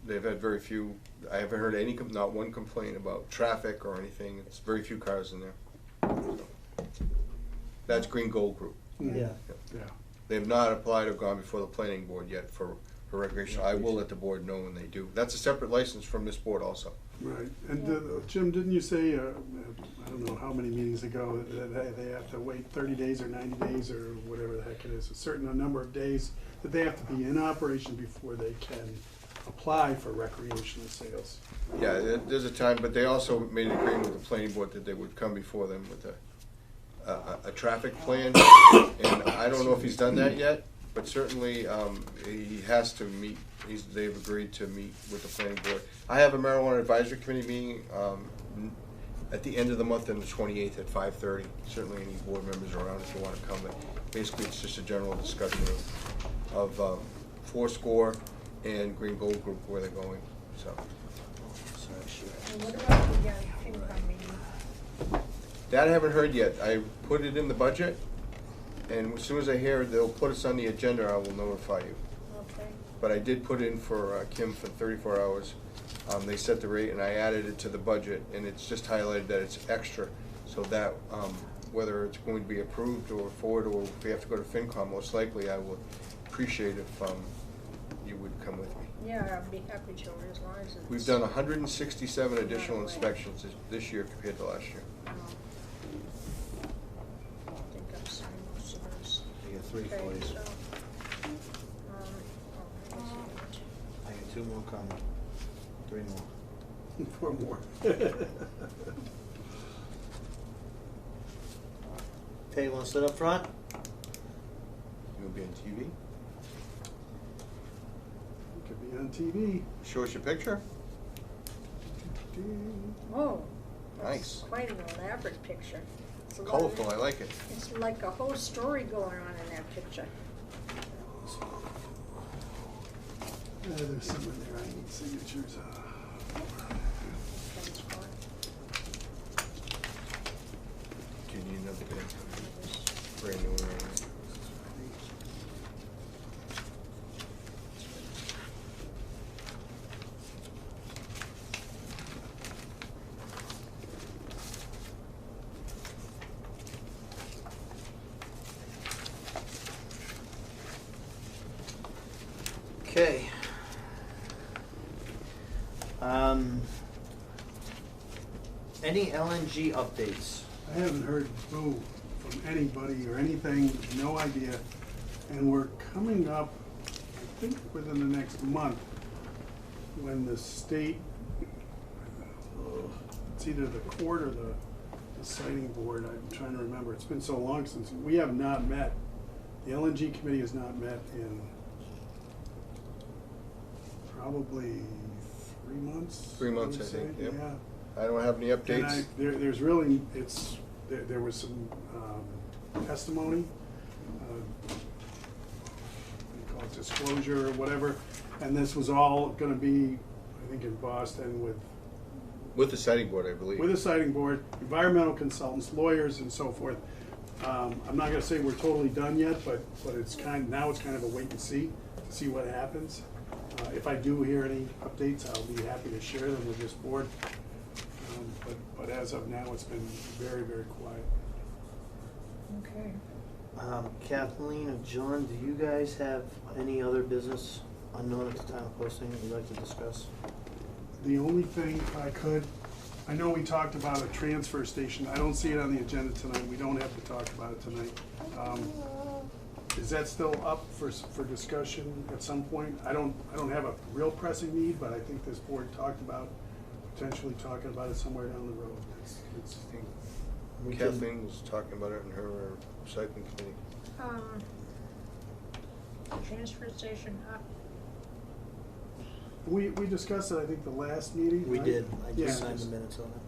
They've had very few, I haven't heard any, not one complaint about traffic or anything. It's very few cars in there. So, that's Green Gold Group. Yeah. Yeah. They have not applied or gone before the planning board yet for recreation. I will let the board know when they do. That's a separate license from this board also. Right, and Jim, didn't you say, I don't know how many meetings ago, that they have to wait 30 days or 90 days or whatever the heck it is, a certain number of days that they have to be in operation before they can apply for recreational sales? Yeah, there's a time, but they also made an agreement with the planning board that they would come before them with a traffic plan. And I don't know if he's done that yet, but certainly he has to meet, they've agreed to meet with the planning board. I have a marijuana advisory committee meeting at the end of the month on the 28th at 5:30. Certainly any board members are around if you want to come. But basically, it's just a general discussion of Fourscore and Green Gold Group, where they're going, so. Sorry, sure. And what about the FinCom meeting? That I haven't heard yet. I put it in the budget, and as soon as I hear they'll put us on the agenda, I will notify you. Okay. But I did put in for Kim for 34 hours. They set the rate, and I added it to the budget, and it's just highlighted that it's extra, so that whether it's going to be approved or forward, or if we have to go to FinCom, most likely I would appreciate if you would come with me. Yeah, I'd be happy to, as long as it's. We've done 167 additional inspections this year compared to last year. I think I've signed most of those. I got 3 Okay, for you. so, I got 2 more coming. 3 more. 4 more. Okay, you wanna sit up front? You'll be on TV? Could be on TV. Show us your picture? Oh. Nice. That's quite an elaborate picture. It's a lot of- Colorful, I like it. It's like a whole story going on in that picture. There's some in there I need signatures. That's fine. Do you need another pen? Brand new one. Okay. Any LNG updates? I haven't heard boo from anybody or anything, no idea. And we're coming up, I think within the next month, when the state, it's either the court or the siting board, I'm trying to remember. It's been so long since, we have not met. The LNG committee has not met in probably 3 months. 3 months, would I think, say. yep. Yeah. I don't have any And updates. there's really, there was some testimony, what do you call it, disclosure or whatever, and this was all gonna be, I think, in Boston With the siting board, I believe. with a siting board, environmental consultants, lawyers, and so forth. I'm not gonna say we're totally done yet, but it's now it's kind of a wait and see, to see what happens. If I do hear any updates, I'll be happy to share them with this board. But as of now, it's been very, very quiet. Okay. Kathleen or John, do you guys have any other business unknown at the time of posting that you'd like to discuss? The only thing I could, I know we talked about a transfer station. I don't see it on the agenda tonight. We don't have to talk about it tonight. Is that still up for discussion at some point? I don't have a real pressing need, but I think this board talked about potentially talking about it somewhere down the road. It's- I think We can- Kathleen was talking about it in her recycling committee. Transfer station up, We discussed it, I think, the last meeting, We right? did, I Yeah, just signed the minutes on it.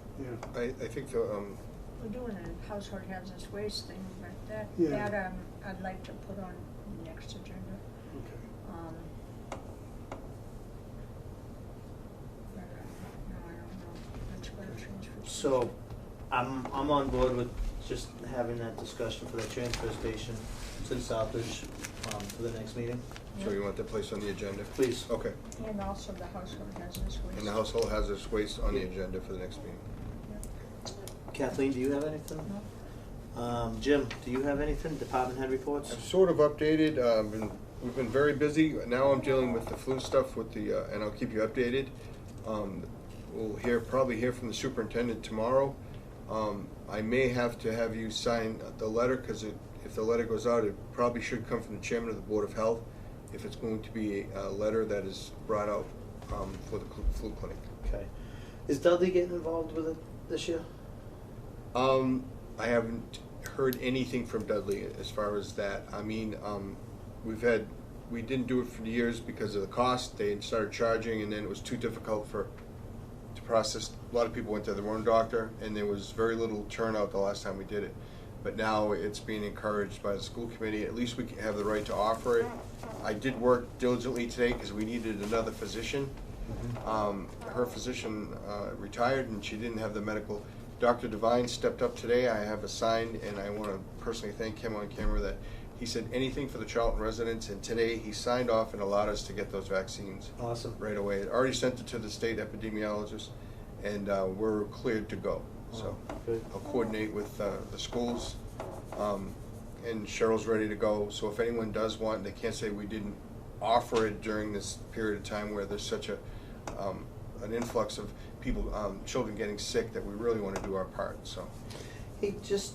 Yeah, I think the, we're doing a household hazardous waste thing, but Yeah. that, I'd like to put on next agenda. okay. But, no, I don't know, that's what a transfer. So, I'm on board with just having that discussion for the transfer station in Southbridge, for the next meeting. so you want that placed on the agenda? Please. Okay, And also the household hazardous waste. and the household hazardous waste on the agenda for the next meeting. Yeah. Kathleen, do you have anything? No. Jim, do you have anything, department head reports? I've sort of updated, we've been very busy, now I'm dealing with the flu stuff with the, and I'll keep you updated. We'll probably hear from the superintendent tomorrow. I may have to have you sign the letter, because if the letter goes out, it probably should come from the chairman of the Board of Health, if it's going to be a letter that is brought out for the flu clinic. Okay. Is Dudley getting involved with it this year? I haven't heard anything from Dudley as far as that. I mean, we didn't do it for years because of the cost. They had started charging, and then it was too difficult to process. A lot of people went to their own doctor, and there was very little turnout the last time we did it. But now it's being encouraged by the school committee. At least we have the right to offer it. I did work diligently today because we needed another physician. Her physician retired, and she didn't have the medical. Dr. Devine stepped up today. I have a sign, and I want to personally thank him on camera that he said anything for the Charlton residents, and today he signed off and allowed us to get those vaccines Awesome. right away. I already sent it to the state epidemiologist, and we're cleared to go. So Good. I'll coordinate with the schools, and Cheryl's ready to go. So if anyone does want, they can't say we didn't offer it during this period of time where there's such an influx of people, children getting sick, that we really want to do our part. So Hey, just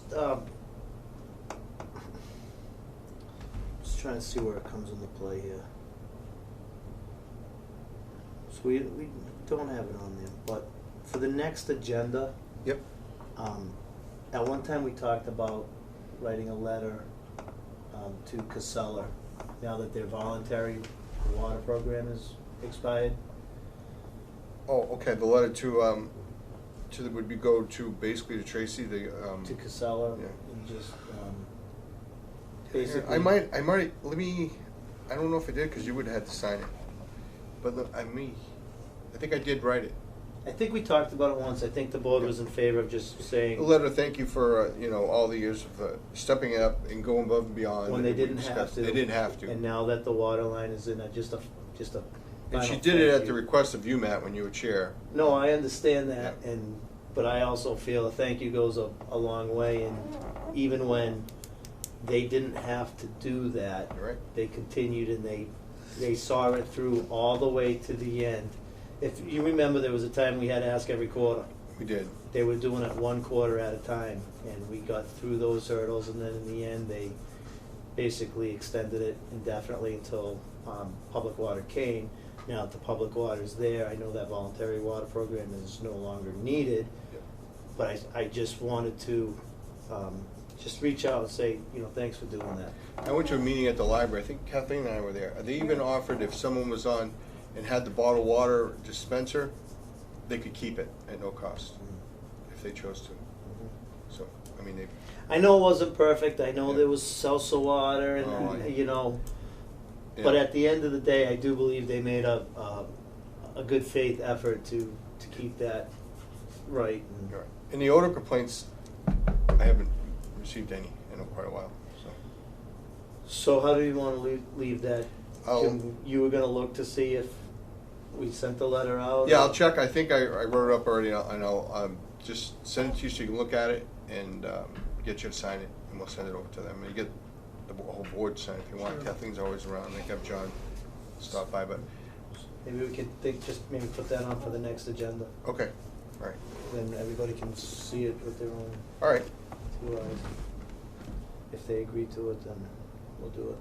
trying to see where it comes into play here. So we don't have it on there, but for the next agenda, yep. at one time we talked about writing a letter to Casella, now that their voluntary water program is expired. Oh, okay. The letter to would be go to basically to Tracy, the To Casella, Yeah. and just basically. I might let me. I don't know if I did because you would have had to sign it, but look, I think I did write it. I think we talked about it once. I think the board was in favor of just saying. A letter, thank you for all the years of stepping up and going above and beyond. When they and we didn't have discussed- to. They didn't have to. And now that the water line is in, just a. And she final did it thank at the you. request of you, Matt, when you were chair. No, I understand that, Yeah. but I also feel a thank you goes a long way, and even when they didn't have to do that, You're right. they continued and they saw it through all the way to the end. If you remember, there was a time we had to ask every quarter. We did. They were doing it one quarter at a time, and we got through those hurdles, and then in the end, they basically extended it indefinitely until public water came. Now that the public water is there, I know that voluntary water program is no longer needed, Yep. but I just wanted to just reach out and say, thanks for doing that. I went to a meeting at the library. I think Kathleen and I were there. They even offered if someone was on and had the bottled water dispenser, they could keep it at no cost if they chose to. So, I mean, I know it wasn't perfect, I know Yeah. there was salsa water and, Oh, yeah. but yeah. at the end of the day, I do believe they made a good faith effort to keep that right. And You're right. And the odor complaints, I haven't received any in quite a while. So how do you want to leave that? I'll- Jim? You were going to look to see if we sent the letter out? Yeah, I'll check. I think I wrote it up already, and I'll just send it to you so you can look at it and get you to sign it, and we'll send it over to them. And you get the whole board to sign it if you want. Sure. Kathleen's always around. I think have John stop by, but Maybe we could maybe put that on for the next agenda. okay. All right. Then everybody can see it with their own All right. 2 eyes. If they agree to it, then we'll do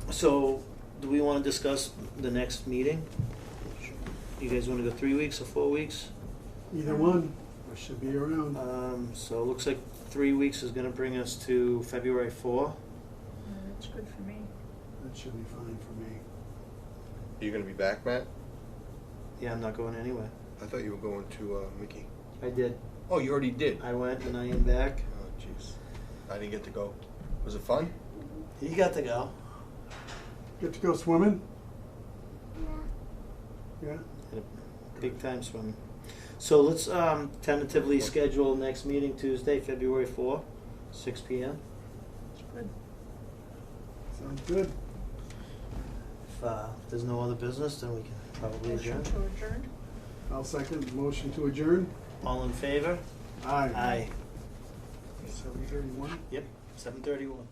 it. So, do we want to discuss the next meeting? you guys wanna go 3 weeks or 4 weeks? Either one, I should be around. So it looks like 3 weeks is gonna bring us to February 4. That's good for me. That should be fine for me. Are you gonna be back, Matt? Yeah, I'm not going anywhere. I thought you were going to, Mickey. I did. Oh, you already did? I went and I am back. Oh, jeez. I didn't get to go. Was it fun? You got to go. Get to go swimming? Yeah. Had a big time swimming. So let's tentatively schedule next meeting Tuesday, February 4, 6 p.m. That's good. Sounds good. If there's no other business, then we can probably Motion adjourn. to adjourn? I'll second the motion to adjourn. All in favor? Aye. Aye. 7:31. Yep, 7:31.